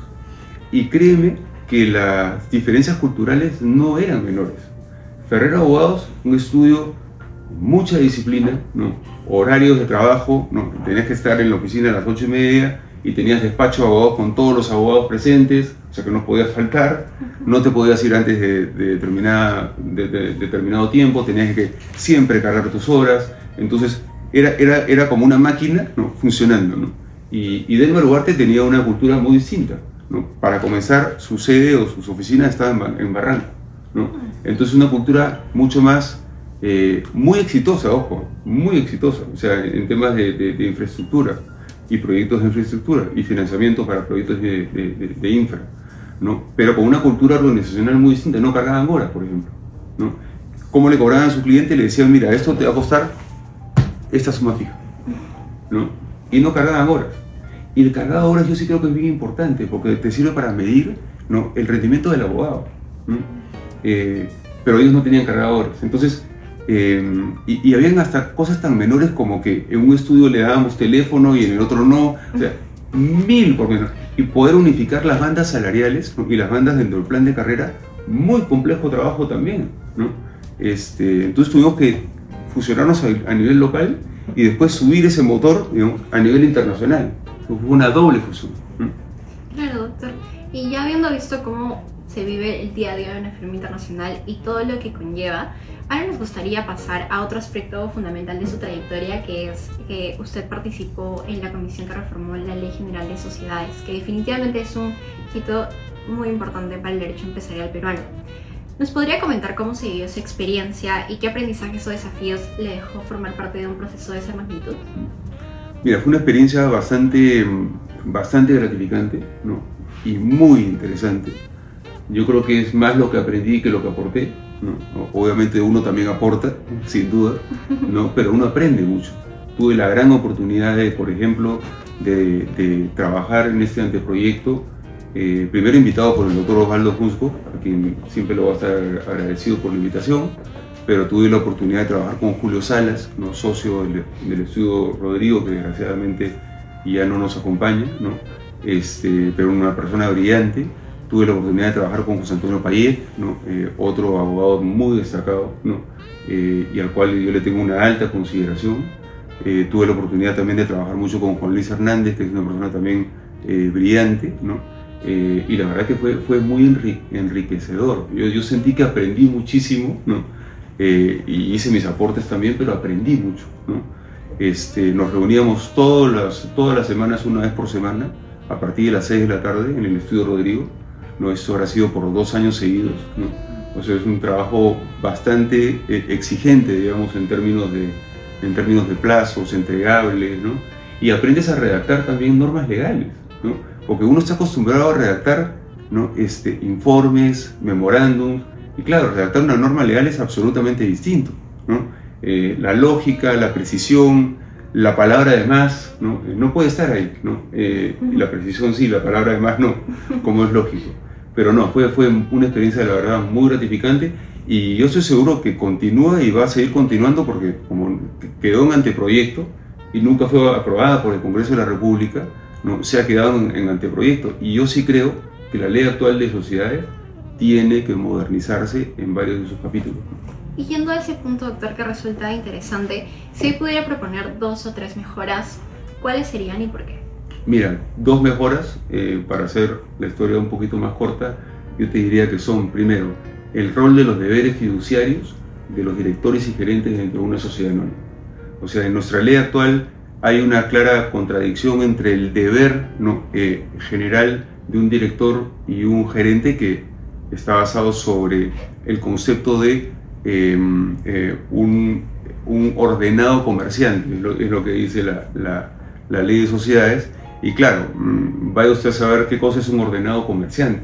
Y créeme que las diferencias culturales no eran menores. Ferrero Abogados, un estudio con mucha disciplina, ¿no?, horarios de trabajo, ¿no?, tenías que estar en la oficina a las 8:30 y tenías despacho de abogados con todos los abogados presentes, o sea que no podías faltar, no te podías ir antes de determinado tiempo, tenías que siempre cargar tus horas. Entonces era como una máquina, ¿no?, funcionando, ¿no? Y Delmar Ugarte tenía una cultura muy distinta, ¿no? Para comenzar, su sede o sus oficinas estaban en Barranco, ¿no? Entonces una cultura mucho más, muy exitosa, ojo, muy exitosa, o sea, en temas de infraestructura y proyectos de infraestructura y financiamiento para proyectos de infra, ¿no? Pero con una cultura organizacional muy distinta. No cargaban horas, por ejemplo, ¿no? ¿Cómo le cobraban a su cliente? Le decían, mira, esto te va a costar esta suma fija, ¿no? Y no cargaban horas. Y el cargado de horas yo sí creo que es bien importante porque te sirve para medir, ¿no?, el rendimiento del abogado, ¿no? Pero ellos no tenían cargadores. Entonces, y habían hasta cosas tan menores como que en un estudio le dábamos teléfono y en el otro no, o sea, 1000 por menos. Y poder unificar las bandas salariales, ¿no?, y las bandas dentro del plan de carrera, muy complejo trabajo también, ¿no? Entonces tuvimos que fusionarnos a nivel local y después subir ese motor, digamos, a nivel internacional. Fue una doble fusión. Claro, doctor. Y ya habiendo visto cómo se vive el día a día de una firma internacional y todo lo que conlleva, ahora nos gustaría pasar a otro aspecto fundamental de su trayectoria, que es que usted participó en la comisión que reformó la Ley General de Sociedades, que definitivamente es un hito muy importante para el derecho empresarial peruano. ¿Nos podría comentar cómo se vivió su experiencia y qué aprendizajes o desafíos le dejó formar parte de un proceso de esa magnitud? Mira, fue una experiencia bastante gratificante, ¿no?, y muy interesante. Yo creo que es más lo que aprendí que lo que aporté, ¿no? Obviamente uno también aporta, sin duda, ¿no?, pero uno aprende mucho. Tuve la gran oportunidad de, por ejemplo, de trabajar en este anteproyecto, primero invitado por el doctor Osvaldo Cusco, a quien siempre lo voy a estar agradecido por la invitación, pero tuve la oportunidad de trabajar con Julio Salas, ¿no?, socio del estudio Rodrigo, que desgraciadamente ya no nos acompaña, ¿no?, pero una persona brillante. Tuve la oportunidad de trabajar con José Antonio Payet, ¿no?, otro abogado muy destacado, ¿no?, y al cual yo le tengo una alta consideración. Tuve la oportunidad también de trabajar mucho con Juan Luis Hernández, que es una persona también brillante, ¿no?, y la verdad que fue muy enriquecedor. Yo sentí que aprendí muchísimo, ¿no?, y hice mis aportes también, pero aprendí mucho, ¿no? Nos reuníamos todas las semanas, una vez por semana, a partir de las 6 de la tarde en el estudio Rodrigo, ¿no? Esto habrá sido por 2 años seguidos, ¿no? O sea, es un trabajo bastante exigente, digamos, en términos de plazos, entregables, ¿no? Y aprendes a redactar también normas legales, ¿no? Porque uno está acostumbrado a redactar ¿no? Informes, memorándums, y claro, redactar una norma legal es absolutamente distinto, ¿no? La lógica, la precisión, la palabra de más, no puede estar ahí, ¿no? La precisión sí, la palabra de más no, como es lógico. Pero no, fue una experiencia, la verdad, muy gratificante, y yo estoy seguro que continúa y va a seguir continuando porque como quedó en anteproyecto y nunca fue aprobada por el Congreso de la República, ¿no? Se ha quedado en anteproyecto, y yo sí creo que la ley actual de sociedades tiene que modernizarse en varios de sus capítulos. Y yendo a ese punto, doctor, que resulta interesante, si pudiera proponer 2 o 3 mejoras, ¿cuáles serían y por qué? Mira, 2 mejoras, para hacer la historia un poquito más corta, yo te diría que son, primero, el rol de los deberes fiduciarios de los directores y gerentes dentro de una sociedad anónima. O sea, en nuestra ley actual hay una clara contradicción entre el deber general de un director y un gerente, que está basado sobre el concepto de un ordenado comerciante, es lo que dice la ley de sociedades. Y claro, vaya usted a saber qué cosa es un ordenado comerciante,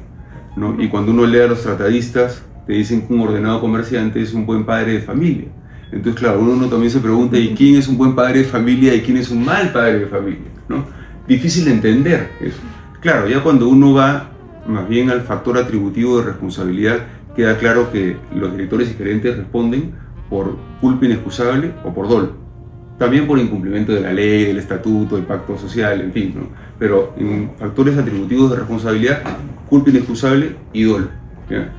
¿no? Y cuando uno lee a los tratadistas, te dicen que un ordenado comerciante es un buen padre de familia. Entonces, claro, uno también se pregunta, ¿y quién es un buen padre de familia y quién es un mal padre de familia, ¿no? Difícil de entender eso. Claro, ya cuando uno va más bien al factor atributivo de responsabilidad, queda claro que los directores y gerentes responden por culpa inexcusable o por dolo. También por incumplimiento de la ley, del estatuto, del pacto social, en fin, ¿no? Pero en factores atributivos de responsabilidad, culpa inexcusable y dolo, ¿ya?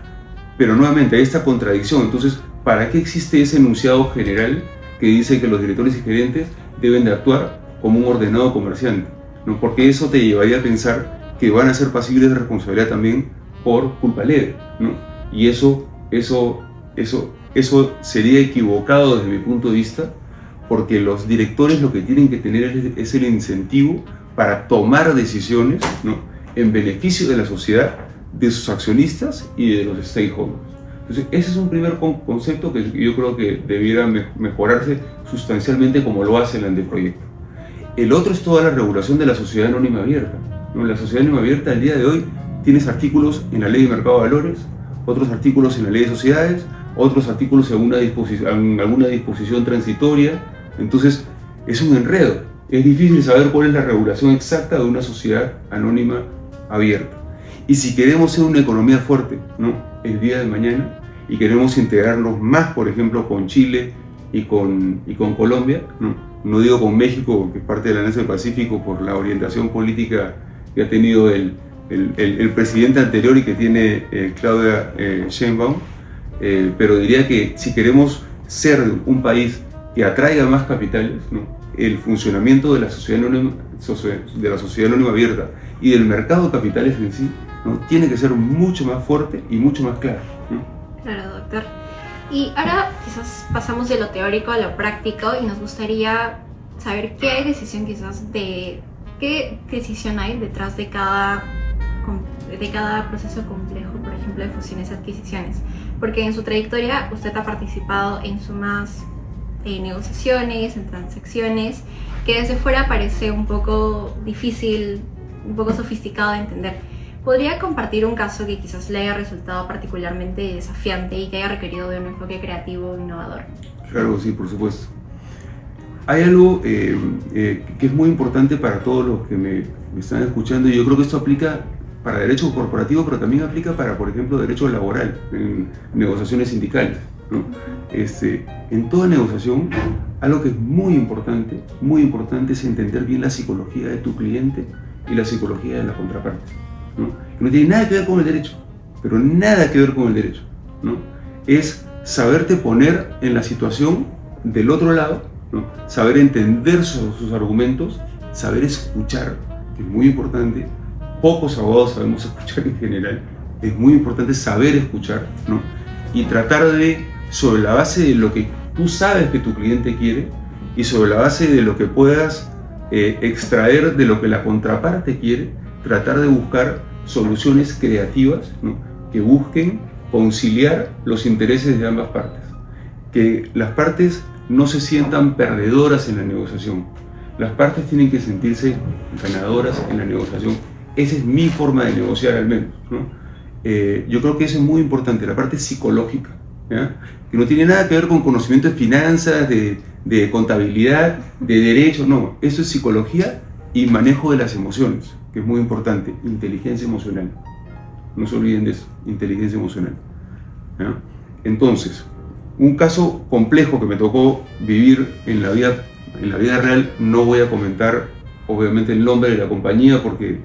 Pero nuevamente hay esta contradicción. Entonces, ¿para qué existe ese enunciado general que dice que los directores y gerentes deben de actuar como un ordenado comerciante, ¿no? Porque eso te llevaría a pensar que van a ser pasibles de responsabilidad también por culpa leve, ¿no? Y eso sería equivocado desde mi punto de vista, porque los directores lo que tienen que tener es el incentivo para tomar decisiones, ¿no? En beneficio de la sociedad, de sus accionistas y de los stakeholders. Entonces, ese es un primer concepto que yo creo que debiera mejorarse sustancialmente, como lo hace el anteproyecto. El otro es toda la regulación de la sociedad anónima abierta, ¿no? La sociedad anónima abierta al día de hoy tienes artículos en la ley de mercado de valores, otros artículos en la ley de sociedades, otros artículos en alguna disposición transitoria. Entonces es un enredo, es difícil saber cuál es la regulación exacta de una sociedad anónima abierta. Y si queremos ser una economía fuerte, ¿no? El día de mañana, y queremos integrarnos más, por ejemplo, con Chile y con Colombia, no digo con México, que es parte de la Alianza del Pacífico, por la orientación política que ha tenido el presidente anterior y que tiene Claudia Sheinbaum, pero diría que si queremos ser un país que atraiga más capitales, ¿no? El funcionamiento de la sociedad anónima abierta y del mercado de capitales en sí, ¿no? Tiene que ser mucho más fuerte y mucho más claro, ¿no? Claro, doctor. Y ahora quizás pasamos de lo teórico a lo práctico, y nos gustaría saber qué decisión hay detrás de cada proceso complejo, por ejemplo, de fusiones y adquisiciones. Porque en su trayectoria usted ha participado en sumas negociaciones, en transacciones, que desde fuera parece un poco difícil, un poco sofisticado de entender. ¿Podría compartir un caso que quizás le haya resultado particularmente desafiante y que haya requerido de un enfoque creativo e innovador? Claro, sí, por supuesto. Hay algo que es muy importante para todos los que me están escuchando, y yo creo que esto aplica para derecho corporativo, pero también aplica para, por ejemplo, derecho laboral, en negociaciones sindicales, ¿no? En toda negociación, algo que es muy importante es entender bien la psicología de tu cliente y la psicología de la contraparte, ¿no? Que no tiene nada que ver con el derecho, pero nada que ver con el derecho, ¿no? Es saberte poner en la situación del otro lado, ¿no? Saber entender sus argumentos, saber escuchar, que es muy importante. Pocos abogados sabemos escuchar en general, es muy importante saber escuchar, ¿no? Y tratar de, sobre la base de lo que tú sabes que tu cliente quiere y sobre la base de lo que puedas extraer de lo que la contraparte quiere, tratar de buscar soluciones creativas, ¿no? Que busquen conciliar los intereses de ambas partes, que las partes no se sientan perdedoras en la negociación. Las partes tienen que sentirse ganadoras en la negociación, Esa es mi forma de negociar al menos, ¿no? Yo creo que eso es muy importante, la parte psicológica, ¿ya? Que no tiene nada que ver con conocimiento de finanzas, de contabilidad, de derecho, no, eso es psicología y manejo de las emociones, que es muy importante, inteligencia emocional. No se olviden de eso, inteligencia emocional, ¿ya? Entonces, un caso complejo que me tocó vivir en la vida real, no voy a comentar obviamente el nombre de la compañía porque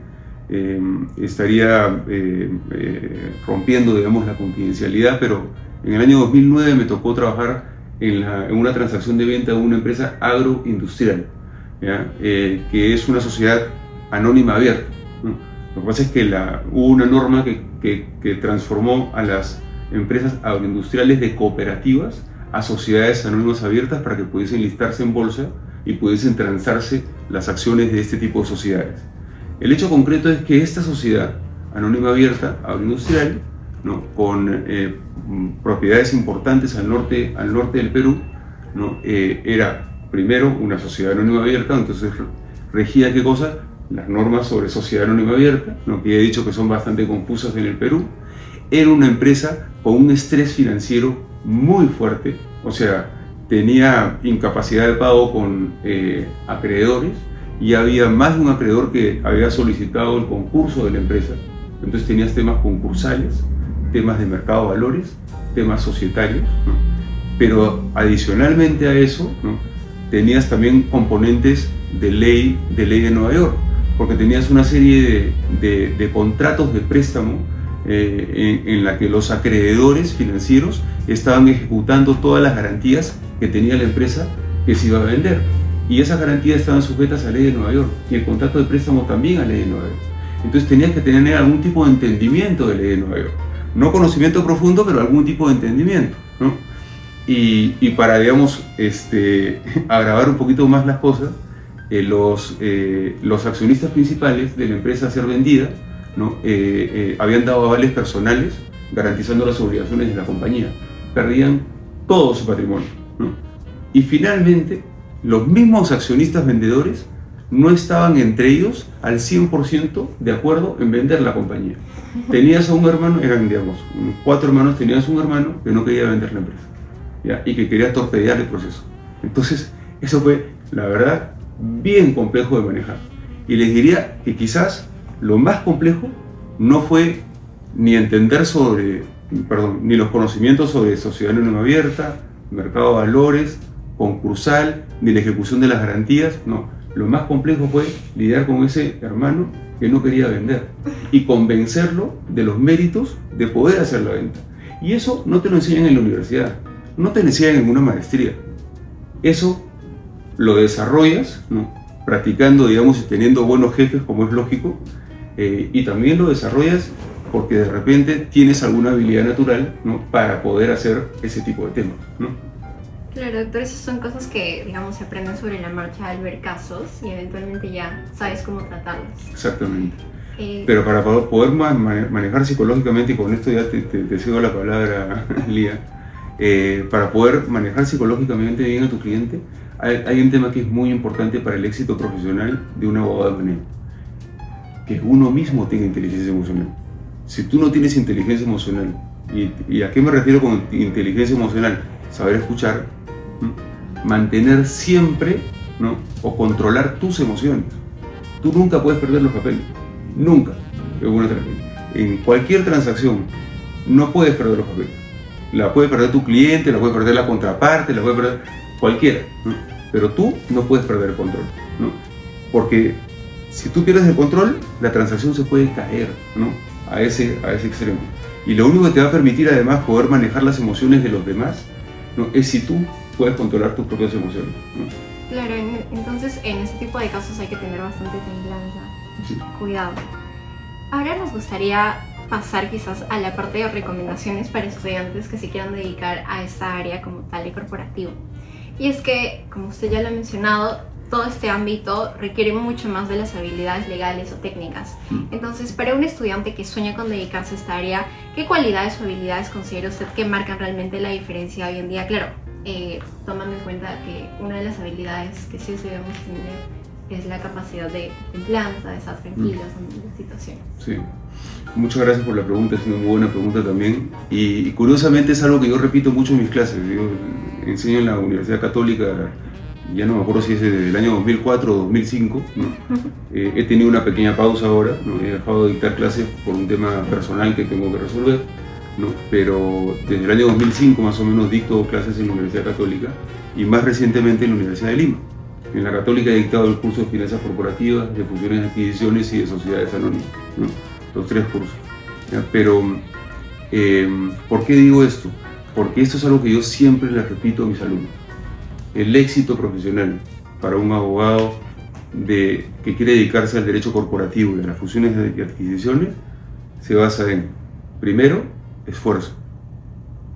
estaría rompiendo, digamos, la confidencialidad, pero en el año 2009 me tocó trabajar en una transacción de venta de una empresa agroindustrial, ¿ya? Que es una sociedad anónima abierta, ¿no? Lo que pasa es que hubo una norma que transformó a las empresas agroindustriales de cooperativas a sociedades anónimas abiertas para que pudiesen listarse en bolsa y pudiesen transarse las acciones de este tipo de sociedades. El hecho concreto es que esta sociedad anónima abierta, agroindustrial, ¿no? Con propiedades importantes al norte del Perú, ¿no? Era primero una sociedad anónima abierta, entonces regía ¿qué cosa? Las normas sobre sociedad anónima abierta, ¿no? Que ya he dicho que son bastante confusas en el Perú. Era una empresa con un estrés financiero muy fuerte, o sea, tenía incapacidad de pago con acreedores y había más de un acreedor que había solicitado el concurso de la empresa. Entonces tenías temas concursales, temas de mercado de valores, temas societarios, ¿no? Pero adicionalmente a eso, ¿no? Tenías también componentes de ley de Nueva York, porque tenías una serie de contratos de préstamo en la que los acreedores financieros estaban ejecutando todas las garantías que tenía la empresa que se iba a vender, y esas garantías estaban sujetas a la ley de Nueva York y el contrato de préstamo también a la ley de Nueva York. Entonces tenías que tener algún tipo de entendimiento de la ley de Nueva York, no conocimiento profundo, pero algún tipo de entendimiento, ¿no? Y para, digamos, agravar un poquito más las cosas, los accionistas principales de la empresa a ser vendida, ¿no? Habían dado avales personales garantizando las obligaciones de la compañía, perdían todo su patrimonio, ¿no? Y finalmente los mismos accionistas vendedores no estaban entre ellos al 100% de acuerdo en vender la compañía. Tenías a un hermano, eran, digamos, 4 hermanos, tenías un hermano que no quería vender la empresa, ¿ya? Y que quería torpedear el proceso. Entonces eso fue, la verdad, bien complejo de manejar. Y les diría que quizás lo más complejo no fue ni ni los conocimientos sobre sociedad anónima abierta, mercado de valores, concursal, ni la ejecución de las garantías, no. Lo más complejo fue lidiar con ese hermano que no quería vender y convencerlo de los méritos de poder hacer la venta. Y eso no te lo enseñan en la universidad, no te lo enseñan en una maestría. Eso lo desarrollas, ¿no? Practicando, digamos, y teniendo buenos jefes, como es lógico, y también lo desarrollas porque de repente tienes alguna habilidad natural, ¿no? Para poder hacer ese tipo de temas, ¿no? Claro, doctor, esas son cosas que, digamos, se aprenden sobre la marcha al ver casos y eventualmente ya sabes cómo tratarlos. Exactamente. Pero para poder manejar psicológicamente, y con esto ya te cedo la palabra, Lía, para poder manejar psicológicamente bien a tu cliente, hay un tema que es muy importante para el éxito profesional de un abogado de manejo, que uno mismo tenga inteligencia emocional. Si tú no tienes inteligencia emocional, ¿y a qué me refiero con inteligencia emocional? Saber escuchar, ¿no? Mantener siempre, ¿no? O controlar tus emociones. Tú nunca puedes perder los papeles, nunca. En cualquier transacción no puedes perder los papeles. La puede perder tu cliente, la puede perder la contraparte, la puede perder cualquiera, ¿no? Pero tú no puedes perder el control, ¿no? Porque si tú pierdes el control, la transacción se puede caer, ¿no? a ese extremo. Y lo único que te va a permitir además poder manejar las emociones de los demás, ¿no? Es si tú puedes controlar tus propias emociones, ¿no? Claro, entonces en ese tipo de casos hay que tener bastante templanza, Sí. cuidado. Ahora nos gustaría pasar quizás a la parte de recomendaciones para estudiantes que se quieran dedicar a esta área como tal de corporativo. Y es que, como usted ya lo ha mencionado, todo este ámbito requiere mucho más de las habilidades legales o técnicas. Entonces, para un estudiante que sueña con dedicarse a esta área, ¿qué cualidades o habilidades considera usted que marcan realmente la diferencia hoy en día? Claro, tomando en cuenta que una de las habilidades que sí debemos tener es la capacidad de templanza, de estar tranquilos en las situaciones. Sí. Muchas gracias por la pregunta, es una muy buena pregunta también. Y curiosamente es algo que yo repito mucho en mis clases. Yo enseño en la Universidad Católica, ya no me acuerdo si es desde el año 2004 o 2005, ¿no? He tenido una pequeña pausa ahora, ¿no? He dejado de dictar clases por un tema personal que tengo que resolver, ¿no? Pero desde el año 2005 más o menos dicto clases en la Universidad Católica y más recientemente en la Universidad de Lima. En la Católica he dictado el curso de Finanzas Corporativas, de Fusiones y Adquisiciones y de Sociedades Anónimas, ¿no? Los 3 cursos. ¿Ya? Pero, ¿por qué digo esto? Porque esto es algo que yo siempre les repito a mis alumnos. El éxito profesional para un abogado que quiere dedicarse al derecho corporativo y a las fusiones y adquisiciones se basa en, primero, esfuerzo.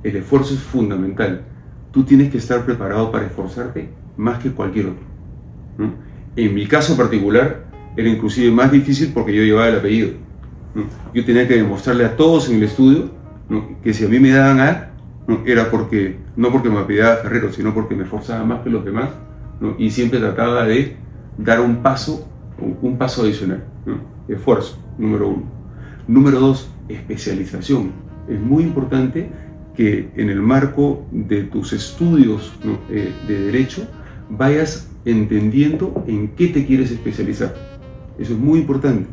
El esfuerzo es fundamental. Tú tienes que estar preparado para esforzarte más que cualquier otro, ¿no? En mi caso particular era inclusive más difícil porque yo llevaba el apellido, ¿no? Yo tenía que demostrarle a todos en el estudio, ¿no?, que si a mí me daban A, ¿no?, era no porque me apellidaba Ferrero, sino porque me esforzaba más que los demás, ¿no? Y siempre trataba de dar un paso adicional, ¿no? Esfuerzo, número 1. Número 2, especialización. Es muy importante que en el marco de tus estudios, ¿no?, de derecho vayas entendiendo en qué te quieres especializar. Eso es muy importante.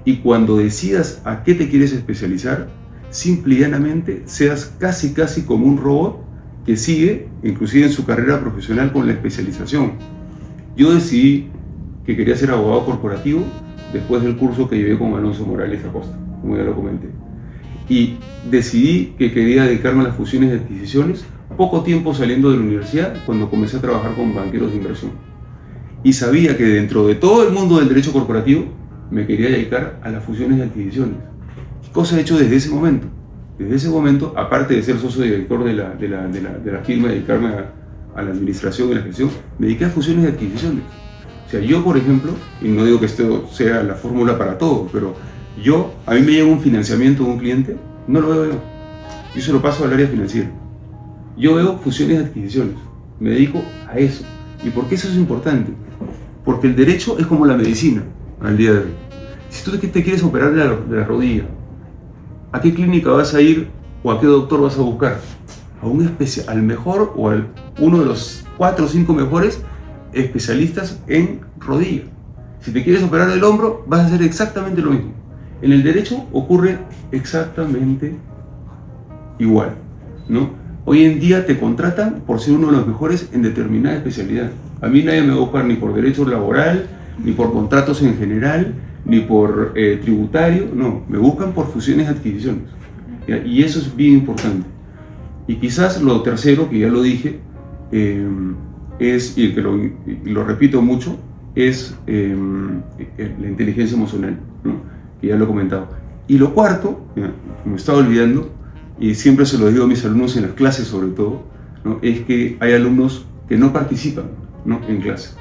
Y cuando decidas a qué te quieres especializar, simple y llanamente seas casi como un robot que sigue, inclusive en su carrera profesional, con la especialización. Yo decidí que quería ser abogado corporativo después del curso que llevé con Alonso Morales Acosta, como ya lo comenté. Y decidí que quería dedicarme a las fusiones y adquisiciones poco tiempo saliendo de la universidad, cuando comencé a trabajar con banqueros de inversión. Y sabía que dentro de todo el mundo del derecho corporativo me quería dedicar a las fusiones y adquisiciones. Cosa he hecho desde ese momento. Desde ese momento, aparte de ser socio director de la firma, dedicarme a la administración y la gestión, me dediqué a fusiones y adquisiciones. O sea, yo, por ejemplo, y no digo que esto sea la fórmula para todo, pero a mí me llega un financiamiento de un cliente, no lo veo yo se lo paso al área financiera. Yo veo fusiones y adquisiciones, me dedico a eso. ¿Y por qué eso es importante? Porque el derecho es como la medicina al día de hoy. Si tú te quieres operar de la rodilla, ¿a qué clínica vas a ir o a qué doctor vas a buscar? Al mejor o uno de los 4 o 5 mejores especialistas en rodilla. Si te quieres operar del hombro, vas a hacer exactamente lo mismo. En el derecho ocurre exactamente igual, ¿no? Hoy en día te contratan por ser uno de los mejores en determinada especialidad. A mí nadie me va a buscar ni por derecho laboral, ni por contratos en general, ni por tributario, no, me buscan por fusiones y adquisiciones. ¿Ya? Y eso es bien importante. Y quizás lo tercero, que ya lo dije, es, y que lo repito mucho, es la inteligencia emocional, ¿no?, que ya lo he comentado. Y lo cuarto, me estaba olvidando, y siempre se lo digo a mis alumnos en las clases sobre todo, ¿no?, es que hay alumnos que no participan, ¿no?, en clase.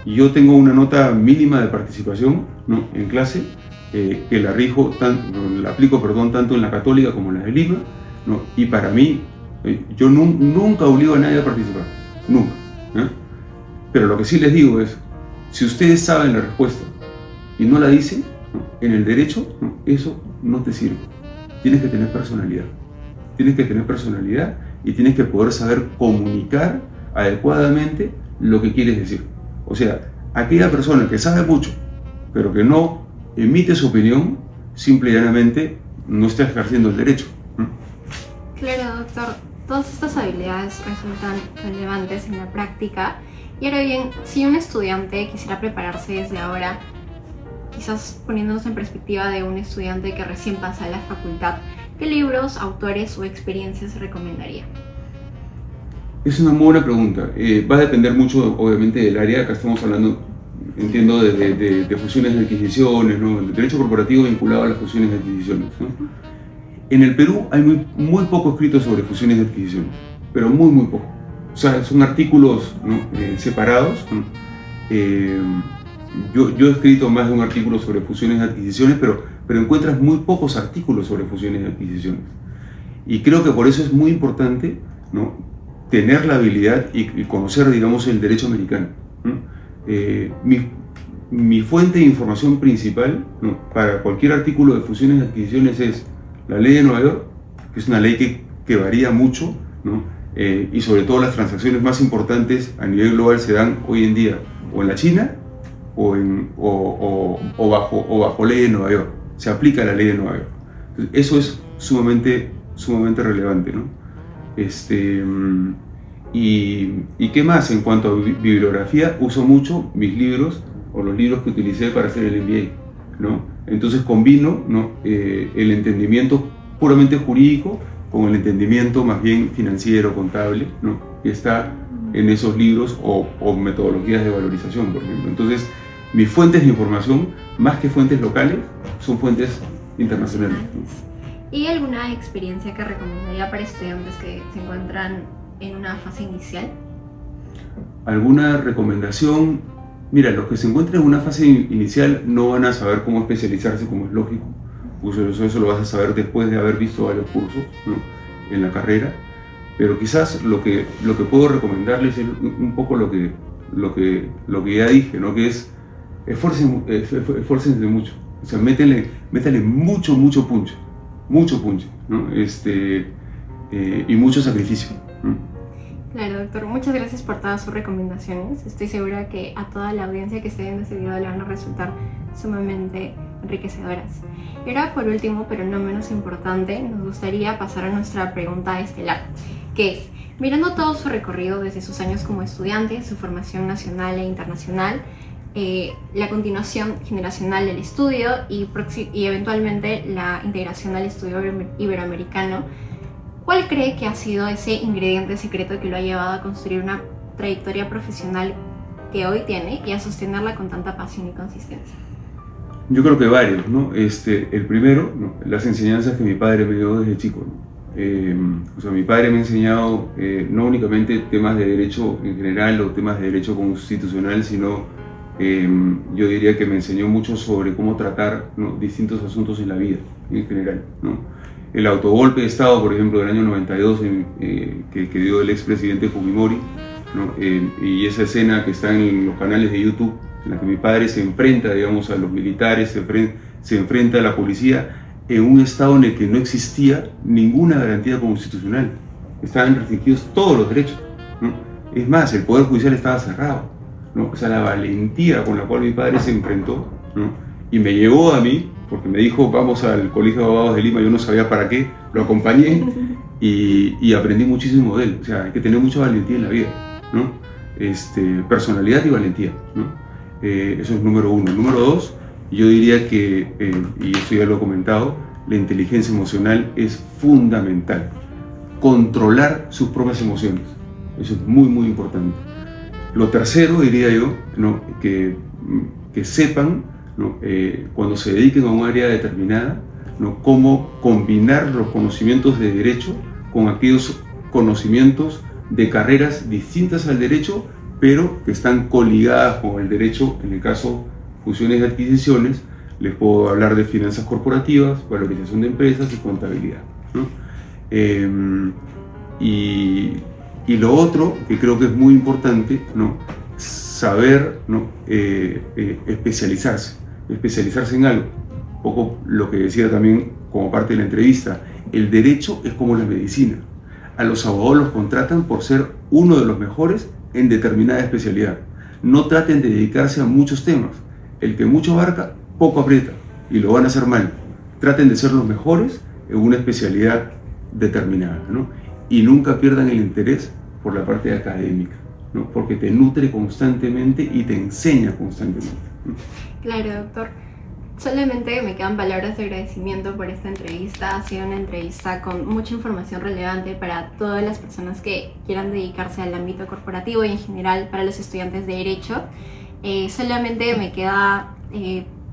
Y yo tengo una nota mínima de participación, ¿no?, en clase, que la aplico tanto en la Católica como en la de Lima, ¿no? Y para mí, yo nunca obligo a nadie a participar, nunca, ¿eh? Pero lo que sí les digo es, si ustedes saben la respuesta y no la dicen, ¿no?, en el derecho, ¿no?, eso no te sirve. Tienes que tener personalidad. Tienes que tener personalidad y tienes que poder saber comunicar adecuadamente lo que quieres decir. O sea, aquella persona que sabe mucho, pero que no emite su opinión, simple y llanamente no está ejerciendo el derecho. Claro, doctor. Todas estas habilidades resultan relevantes en la práctica. Y ahora bien, si un estudiante quisiera prepararse desde ahora, quizás poniéndonos en perspectiva de un estudiante que recién pasa a la facultad, ¿qué libros, autores o experiencias recomendaría? Es una muy buena pregunta. Va a depender mucho, obviamente, del área. Acá estamos hablando, entiendo, de fusiones y adquisiciones, ¿no?, el derecho corporativo vinculado a las fusiones y adquisiciones, ¿no? En el Perú hay muy poco escrito sobre fusiones y adquisiciones, pero muy poco. O sea, son artículos, ¿no?, separados, ¿no? Yo he escrito más de un artículo sobre fusiones y adquisiciones, pero encuentras muy pocos artículos sobre fusiones y adquisiciones. Y creo que por eso es muy importante, ¿no?, tener la habilidad y conocer, digamos, el derecho americano, ¿no? mi fuente de información principal, ¿no?, para cualquier artículo de fusiones y adquisiciones es la ley de Nueva York, que es una ley que varía mucho, ¿no? Y sobre todo las transacciones más importantes a nivel global se dan hoy en día o en la China o bajo ley de Nueva York. Se aplica la ley de Nueva York. Eso es sumamente relevante, ¿no? ¿Y qué más? En cuanto a bibliografía, uso mucho mis libros o los libros que utilicé para hacer el MBA, ¿no? Entonces combino, ¿no?, el entendimiento puramente jurídico con el entendimiento más bien financiero, contable, ¿no?, que está en esos libros o metodologías de valorización, por ejemplo. Entonces, mis fuentes de información, más que fuentes locales, son fuentes internacionales. ¿Y alguna experiencia que recomendaría para estudiantes que se encuentran en una fase inicial? ¿Alguna recomendación? Mira, los que se encuentran en una fase inicial no van a saber cómo especializarse, como es lógico. Pues eso lo vas a saber después de haber visto varios cursos, ¿no?, en la carrera. Pero quizás lo que puedo recomendarles es un poco lo que ya dije, ¿no?, que es esfuércense mucho. O sea, métele mucho punch, ¿no? Y mucho sacrificio, ¿no? Claro, doctor, muchas gracias por todas sus recomendaciones. Estoy segura que a toda la audiencia que esté viendo este video le van a resultar sumamente enriquecedoras. Y ahora, por último, pero no menos importante, nos gustaría pasar a nuestra pregunta estelar, que es, mirando todo su recorrido desde sus años como estudiante, su formación nacional e internacional, la continuación generacional del estudio y eventualmente la integración al estudio iberoamericano, ¿cuál cree que ha sido ese ingrediente secreto que lo ha llevado a construir una trayectoria profesional que hoy tiene y a sostenerla con tanta pasión y consistencia? Yo creo que varios, ¿no? El primero, ¿no?, las enseñanzas que mi padre me dio desde chico, ¿no? O sea, mi padre me ha enseñado no únicamente temas de derecho en general o temas de derecho constitucional, sino yo diría que me enseñó mucho sobre cómo tratar, ¿no?, distintos asuntos en la vida en general, ¿no? El autogolpe de Estado, por ejemplo, del año 92 que dio el expresidente Fujimori, ¿no?, y esa escena que está en los canales de YouTube, en la que mi padre se enfrenta, digamos, a los militares, se enfrenta a la policía en un estado en el que no existía ninguna garantía constitucional. Estaban restringidos todos los derechos, ¿no? Es más, el Poder Judicial estaba cerrado, ¿no? O sea, la valentía con la cual mi padre se enfrentó, ¿no?, y me llevó a mí, porque me dijo, vamos al Colegio de Abogados de Lima, yo no sabía para qué, lo acompañé y aprendí muchísimo de él. O sea, hay que tener mucha valentía en la vida, ¿no? Personalidad y valentía, ¿no? Eso es número uno. Número dos, yo diría que, y esto ya lo he comentado, la inteligencia emocional es fundamental. Controlar sus propias emociones, eso es muy importante. Lo tercero, diría yo, ¿no?, que sepan, ¿no?, cuando se dediquen a un área determinada, ¿no?, cómo combinar los conocimientos de derecho con aquellos conocimientos de carreras distintas al derecho, pero que están coligadas con el derecho. En el caso fusiones y adquisiciones, les puedo hablar de finanzas corporativas, valorización de empresas y contabilidad, ¿no? Y lo otro, que creo que es muy importante, ¿no?, saber, ¿no?, especializarse en algo. Un poco lo que decía también como parte de la entrevista, el derecho es como la medicina. A los abogados los contratan por ser uno de los mejores en determinada especialidad. No traten de dedicarse a muchos temas. El que mucho abarca, poco aprieta, y lo van a hacer mal. Traten de ser los mejores en una especialidad determinada, ¿no? Y nunca pierdan el interés por la parte académica, ¿no?, porque te nutre constantemente y te enseña constantemente, ¿no? Claro, doctor. Solamente me quedan palabras de agradecimiento por esta entrevista. Ha sido una entrevista con mucha información relevante para todas las personas que quieran dedicarse al ámbito corporativo y en general para los estudiantes de Derecho. Solamente me queda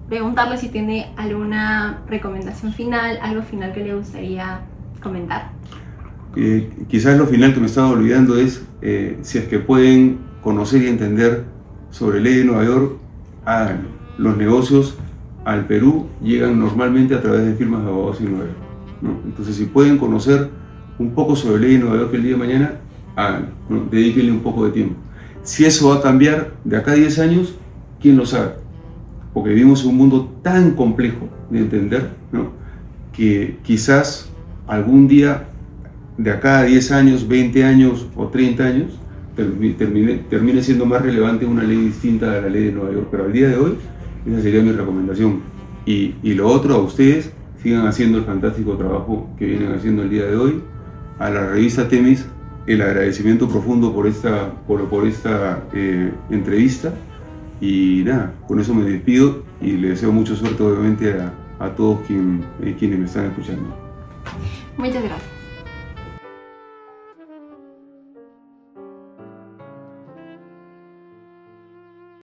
preguntarle si tiene alguna recomendación final, algo final que le gustaría comentar. Quizás lo final que me estaba olvidando es, si es que pueden conocer y entender sobre ley de Nueva York, háganlo. Los negocios al Perú llegan normalmente a través de firmas de abogados en Nueva York, ¿no? Entonces, si pueden conocer un poco sobre ley de Nueva York el día de mañana, háganlo, ¿no? Dedíquenle un poco de tiempo. Si eso va a cambiar de acá a 10 años, ¿quién lo sabe? porque vivimos en un mundo tan complejo de entender, ¿no? Que quizás algún día, de acá a 10 años, 20 años o 30 años, termine siendo más relevante una ley distinta a la ley de Nueva York. Pero al día de hoy, esa sería mi recomendación. Y lo otro, a ustedes, sigan haciendo el fantástico trabajo que vienen haciendo el día de hoy. A la revista Temis, el agradecimiento profundo por esta entrevista. Y nada, con eso me despido y le deseo mucha suerte obviamente a todos quienes me están escuchando. Muchas gracias.